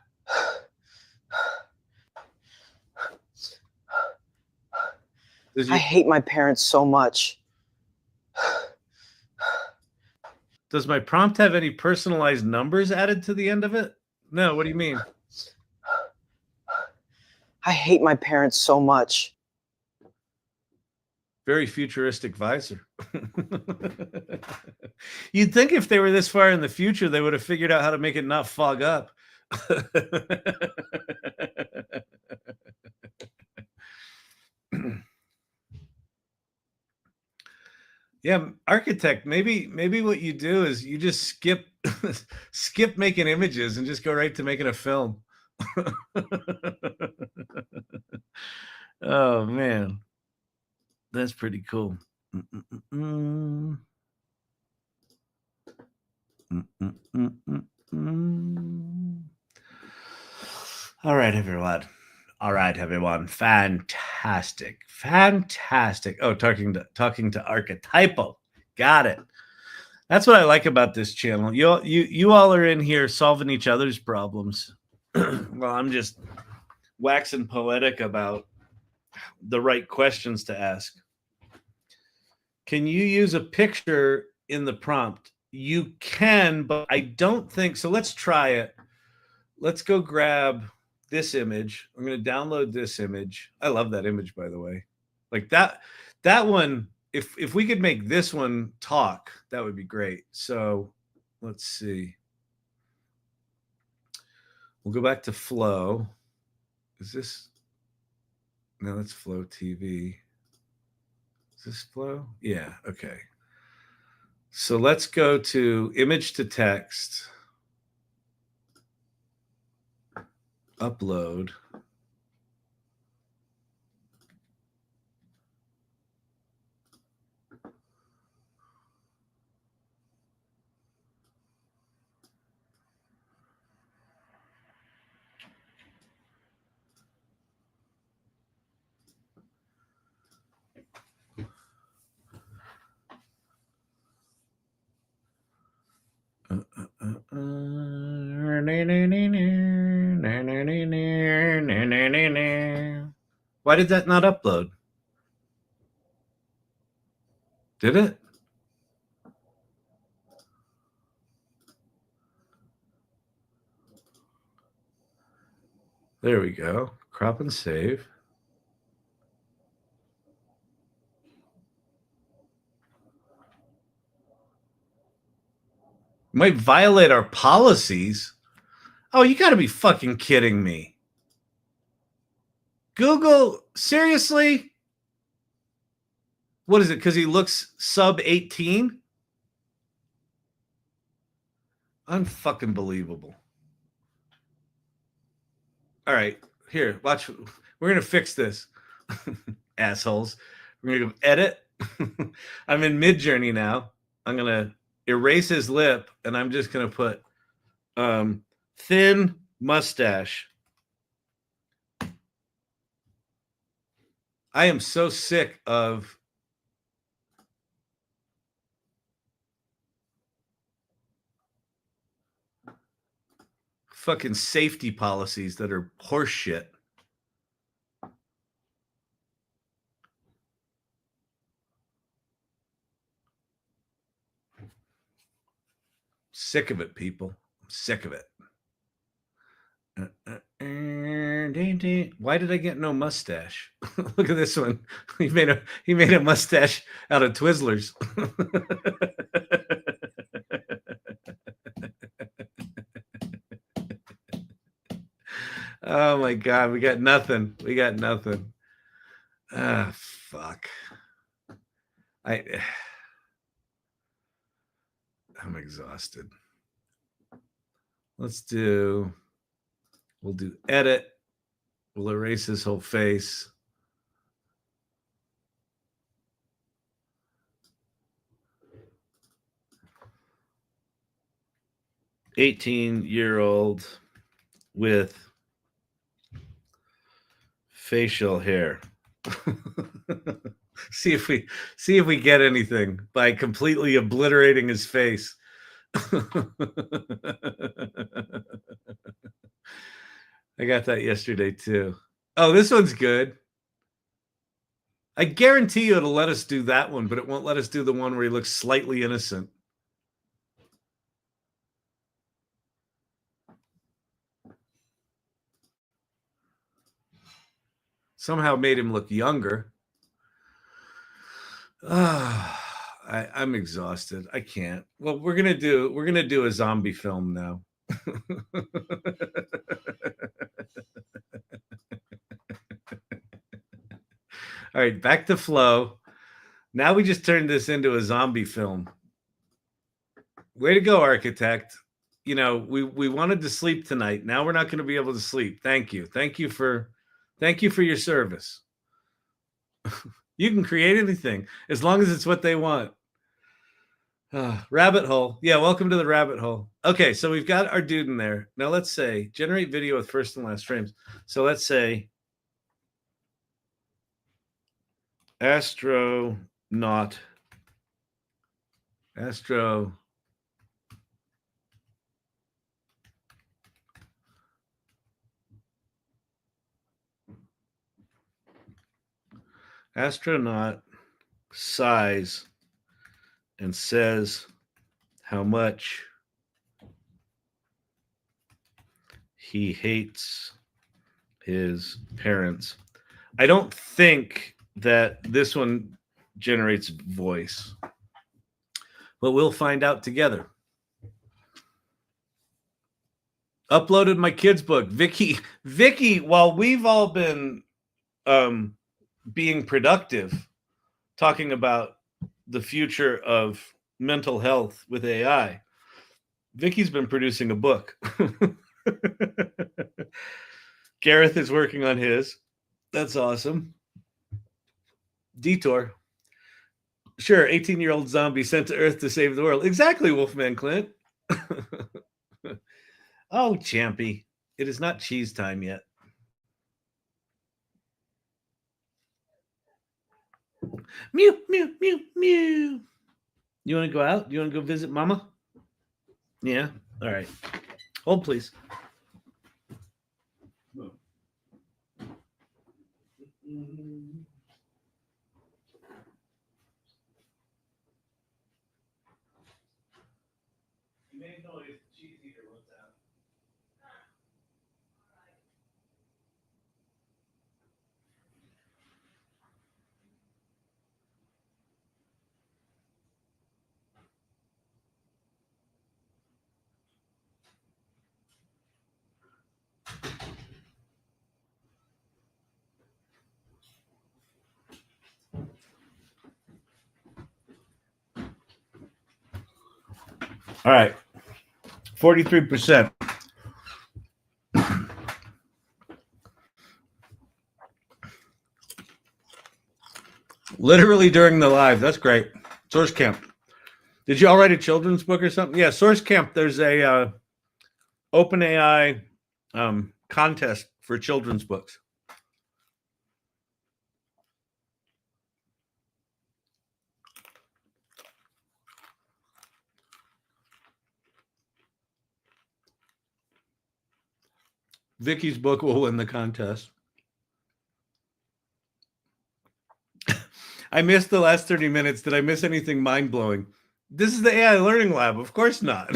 I hate my parents so much. Does my prompt have any personalized numbers added to the end of it? No, what do you mean? I hate my parents so much. Very futuristic visor. You'd think if they were this far in the future, they would have figured out how to make it not fog up. Yeah, architect, maybe what you do is you just skip skip making images and just go right to making a film. Oh man. That's pretty cool. All right, everyone. All right, everyone. Fantastic. Fantastic. Oh, talking to Archetypal. Got it. That's what I like about this channel. You all are in here solving each other's problems. Well, I'm just waxing poetic about the right questions to ask. Can you use a picture in the prompt? You can, but I don't think so. Let's try it. Let's go grab this image. I'm going to download this image. I love that image, by the way. Like that one, if we could make this one talk, that would be great. So let's see. We'll go back to Flow. Is this? No, that's Flow TV. Is this Flow? Yeah, okay. So let's go to image to text. Upload. Why did that not upload? Did it? There we go. Crop and save. Might violate our policies. Oh, you got to be fucking kidding me. Google, seriously? What is it? Because he looks sub 18? Unfucking believable. All right, here, watch. We're going to fix this. Assholes. We're going to go edit. I'm in Midjourney now. I'm going to erase his lip, and I'm just going to put thin mustache. I am so sick of fucking safety policies that are horseshit. Sick of it, people. I'm sick of it. Why did I get no mustache? Look at this one. He made a mustache out of Twizzlers. Oh my God, we got nothing. We got nothing. Ah, fuck. I'm exhausted. We'll do edit. We'll erase his whole face. "18-year-old with facial hair." see if we get anything by completely obliterating his face. I got that yesterday too. Oh, this one's good. I guarantee you it'll let us do that one, but it won't let us do the one where he looks slightly innocent. Somehow made him look younger. I'm exhausted. I can't. Well, we're gonna do a zombie film now. All right, back to flow. Now we just turned this into a zombie film. Way to go, architect. You know, we wanted to sleep tonight. Now we're not going to be able to sleep. Thank you. Thank you for your service. You can create anything as long as it's what they want. Rabbit hole. Yeah, welcome to the rabbit hole. Okay, so we've got our dude in there. Now let's say generate video with first and last frames. So let's say astronaut. Astronaut sighs and says how much he hates his parents. I don't think that this one generates voice, but we'll find out together. Uploaded my kid's book. Vicki, while we've all been being productive, talking about the future of mental health with AI, Vicki's been producing a book. Gareth is working on his. That's awesome. Detour. Sure, 18-year-old zombie sent to Earth to save the world. Exactly, Wolfman Clint. Oh, Champy. It is not cheese time yet. Mew, mew, mew, mew. You want to go out? You want to go visit Mama? Yeah? All right. Hold, please. All right. 43%. Literally during the live. That's great. Source Camp. Did you all write a children's book or something? Yeah, Source Camp. There's a OpenAI contest for children's books. Vicki's book will win the contest. I missed the last 30 minutes. Did I miss anything mind-blowing? This is the AI Learning Lab. Of course not.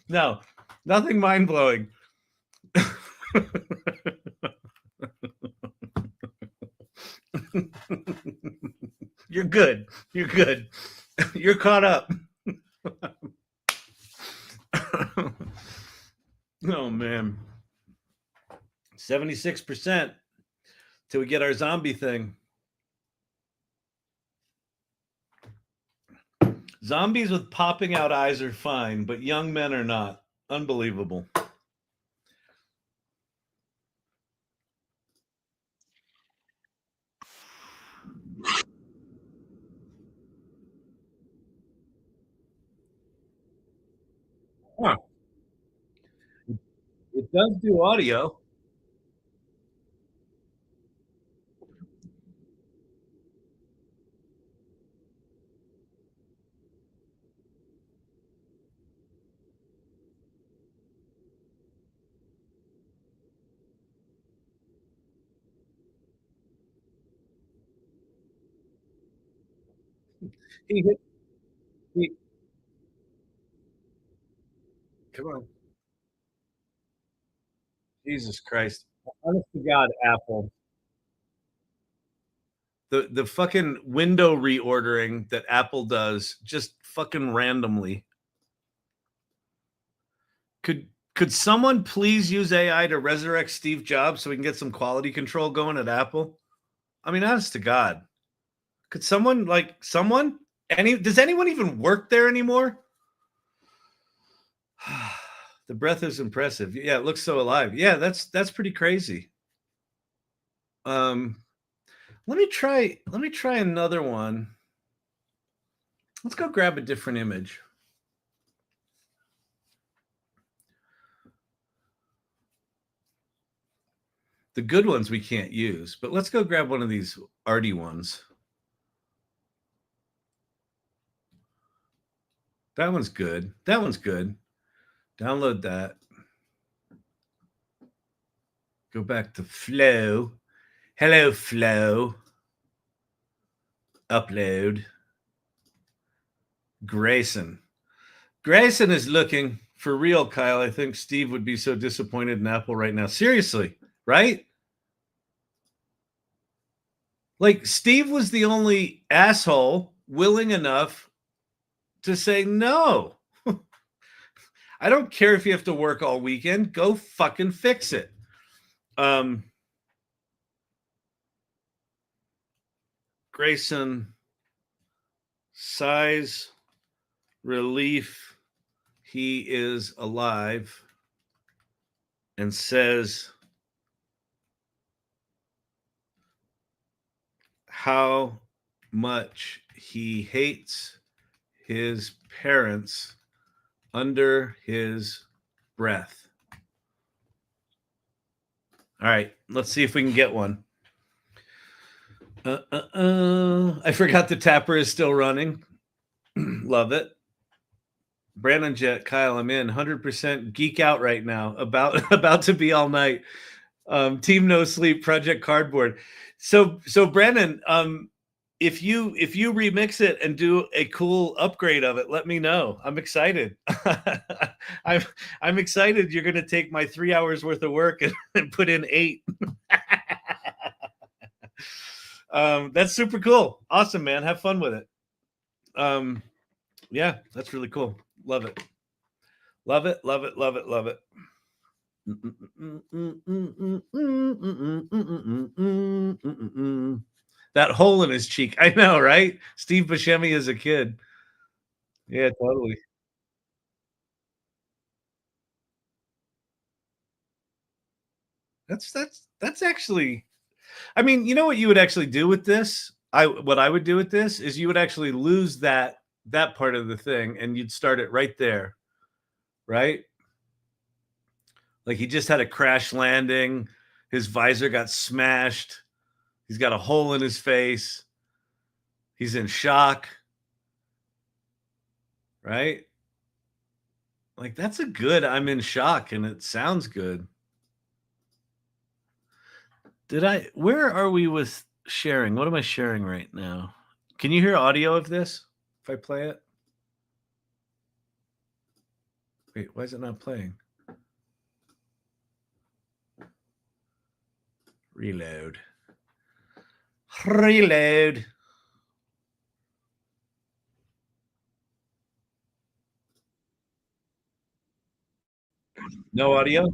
No, nothing mind-blowing. You're good. You're good. You're caught up. Oh, man. 76% till we get our zombie thing. Zombies with popping out eyes are fine, but young men are not. Unbelievable. Huh. It does do audio. He- Come on. Jesus Christ. Honest to God, Apple. The fucking window reordering that Apple does just fucking randomly. Could someone please use AI to resurrect Steve Jobs so we can get some quality control going at Apple? I mean, honest to God. Could someone does anyone even work there anymore? The breath is impressive. Yeah, it looks so alive. Yeah, that's pretty crazy. Let me try another one. Let's go grab a different image. The good ones we can't use, but let's go grab one of these arty ones. That one's good. That one's good. Download that. Go back to Flow. Hello, Flow. Upload. Grayson. Grayson is looking for real, Kyle. I think Steve would be so disappointed in Apple right now. Seriously, right? Like, Steve was the only asshole willing enough to say no. I don't care if you have to work all weekend. Go fucking fix it. Grayson, sighs relief he is alive, and says how much he hates his parents under his breath. All right, let's see if we can get one. I forgot the tapper is still running. Love it. Brandon Jet, Kyle, I'm in 100% geek out right now. About to be all night. Team No Sleep, Project Cardboard. So Brandon, if you remix it and do a cool upgrade of it, let me know. I'm excited. I'm excited. You're gonna take my 3 hours worth of work and put in 8. That's super cool. Awesome, man. Have fun with it. Yeah, that's really cool. Love it. Love it. Love it. Love it. Love it. That hole in his cheek. I know, right? Steve Buscemi as a kid. Yeah, totally. That's actually, I mean, you know what you would actually do with this? What I would do with this is you would actually lose that part of the thing and you'd start it right there, right? Like he just had a crash landing, his visor got smashed, he's got a hole in his face, he's in shock, right? Like that's a good I'm in shock and it sounds good. Where are we with sharing? What am I sharing right now? Can you hear audio of this if I play it? Wait, why is it not playing? Reload. Reload. No audio?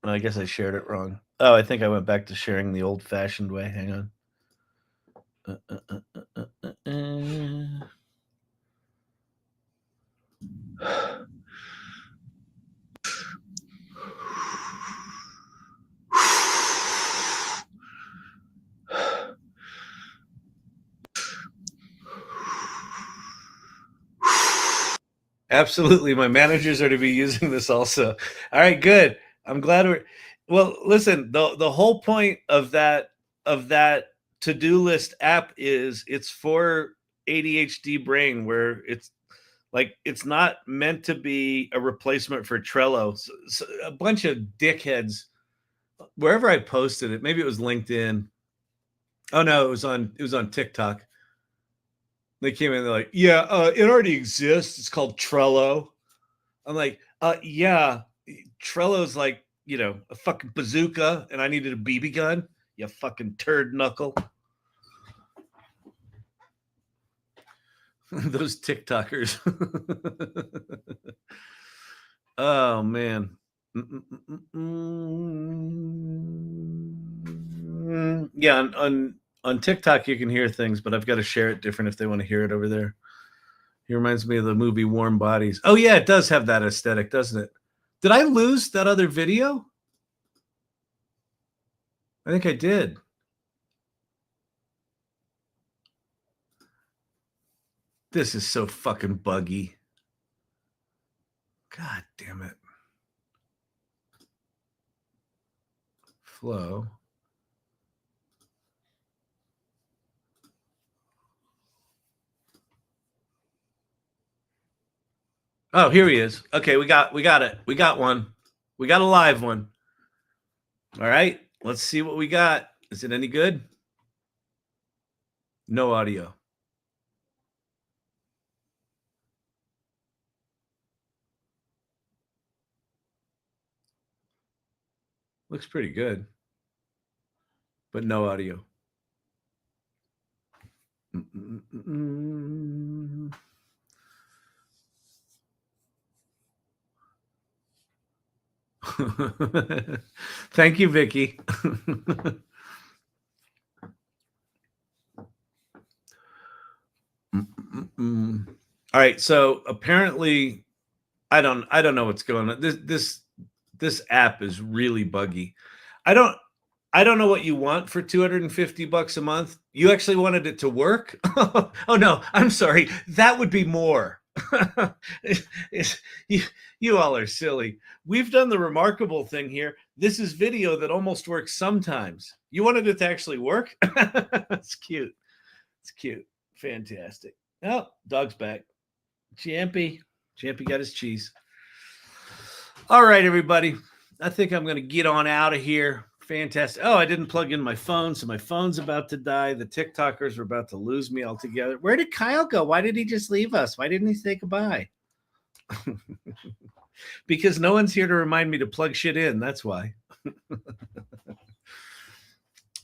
I guess I shared it wrong. Oh, I think I went back to sharing the old-fashioned way. Hang on. Absolutely. My managers are to be using this also. All right, good. I'm glad we're well, listen, the whole point of that to-do list app is it's for ADHD brain where it's like it's not meant to be a replacement for Trello. So a bunch of dickheads wherever I posted it, maybe it was LinkedIn. Oh no, it was on TikTok. They came in, they're like, yeah, it already exists. It's called Trello. I'm like, yeah, Trello's like, you know, a fucking bazooka, and I needed a BB gun. You fucking turd knuckle. Those TikTokers. Oh man. Yeah, on TikTok you can hear things, but I've got to share it different if they want to hear it over there. He reminds me of the movie Warm Bodies. Oh yeah, it does have that aesthetic, doesn't it? Did I lose that other video? I think I did. This is so fucking buggy. God damn it. Flow. Oh, here he is. Okay, we got it. We got one. We got a live one. All right, let's see what we got. Is it any good? No audio. Looks pretty good, but no audio. Thank you, Vicki. All right, so apparently I don't know what's going on. This app is really buggy. I don't know what you want for $250 a month. You actually wanted it to work? Oh no, I'm sorry. That would be more. You all are silly. We've done the remarkable thing here. This is video that almost works sometimes. You wanted it to actually work? It's cute. It's cute. Fantastic. Oh, dog's back. Champy got his cheese. All right, everybody. I think I'm going to get on out of here. Fantastic. Oh, I didn't plug in my phone, so my phone's about to die. The TikTokers are about to lose me altogether. Where did Kyle go? Why did he just leave us? Why didn't he say goodbye? Because no one's here to remind me to plug shit in. That's why. All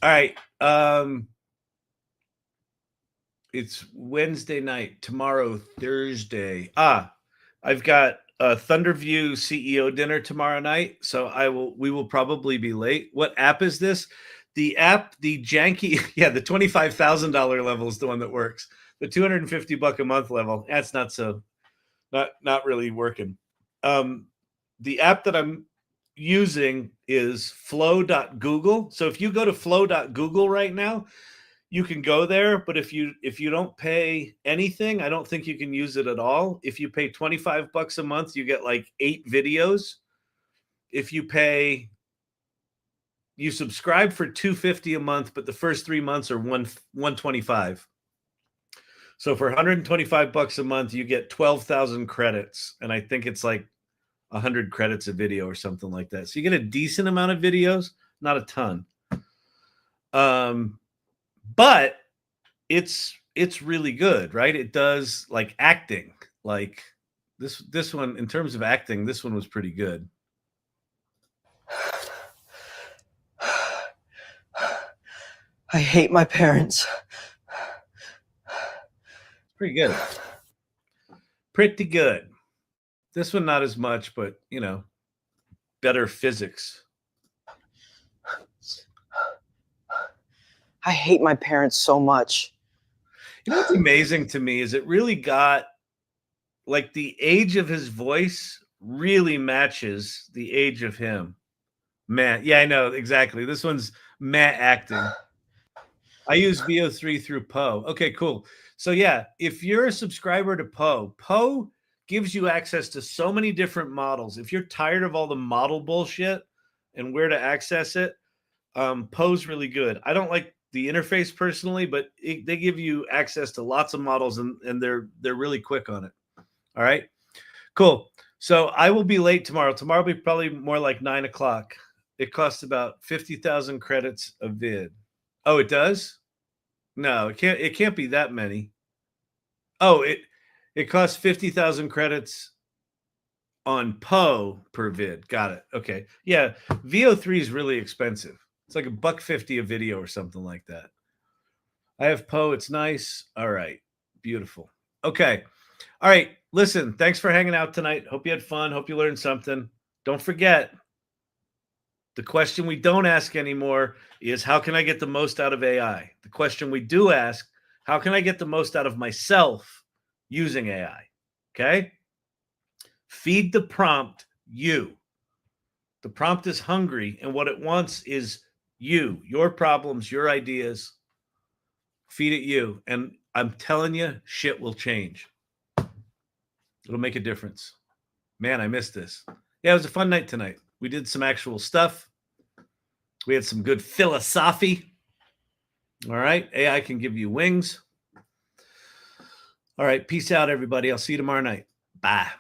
right. It's Wednesday night. Tomorrow, Thursday. I've got a Thunderview CEO dinner tomorrow night, so we will probably be late. What app is this? the app, the janky, yeah, the $25,000 level is the one that works. The $250 a month level, that's not really working. The app that I'm using is flow.google. So if you go to flow.google right now, you can go there, but if you don't pay anything, I don't think you can use it at all. If you pay $25 a month, you get like 8 videos. If you subscribe for $250 a month, but the first 3 months are $125. So for $125 a month, you get 12,000 credits, and I think it's like 100 credits a video or something like that. So you get a decent amount of videos, not a ton. But it's really good, right? It does like acting, like this one in terms of acting. This one was pretty good. I hate my parents. Pretty good. Pretty good. This one not as much, but better physics. I hate my parents so much. You know what's amazing to me is it really got, like, the age of his voice really matches the age of him. Matt. Yeah, I know. Exactly. This one's Matt acting. I use VO3 through Poe. Okay, cool. So yeah, if you're a subscriber to Poe gives you access to so many different models. If you're tired of all the model bullshit and where to access it, Poe's really good. I don't like the interface personally, but they give you access to lots of models, and they're really quick on it. All right, cool. So I will be late tomorrow. Tomorrow will be probably more like 9 o'clock. It costs about 50,000 credits a vid. Oh, it does? No, it can't be that many. Oh, it costs 50,000 credits on Poe per vid. Got it. Okay. Yeah, VO3 is really expensive. It's like $150 a video or something like that. I have Poe. It's nice. All right. Beautiful. Okay. All right. Listen, thanks for hanging out tonight. Hope you had fun. Hope you learned something. Don't forget, the question we don't ask anymore is, how can I get the most out of AI? The question we do ask, how can I get the most out of myself using AI? Okay? Feed the prompt you. The prompt is hungry, and what it wants is you, your problems, your ideas. Feed it you. And I'm telling you, shit will change. It'll make a difference. Man, I missed this. Yeah, it was a fun night tonight. We did some actual stuff. We had some good philosophy. All right. AI can give you wings. All right. Peace out, everybody. I'll see you tomorrow night. Bye.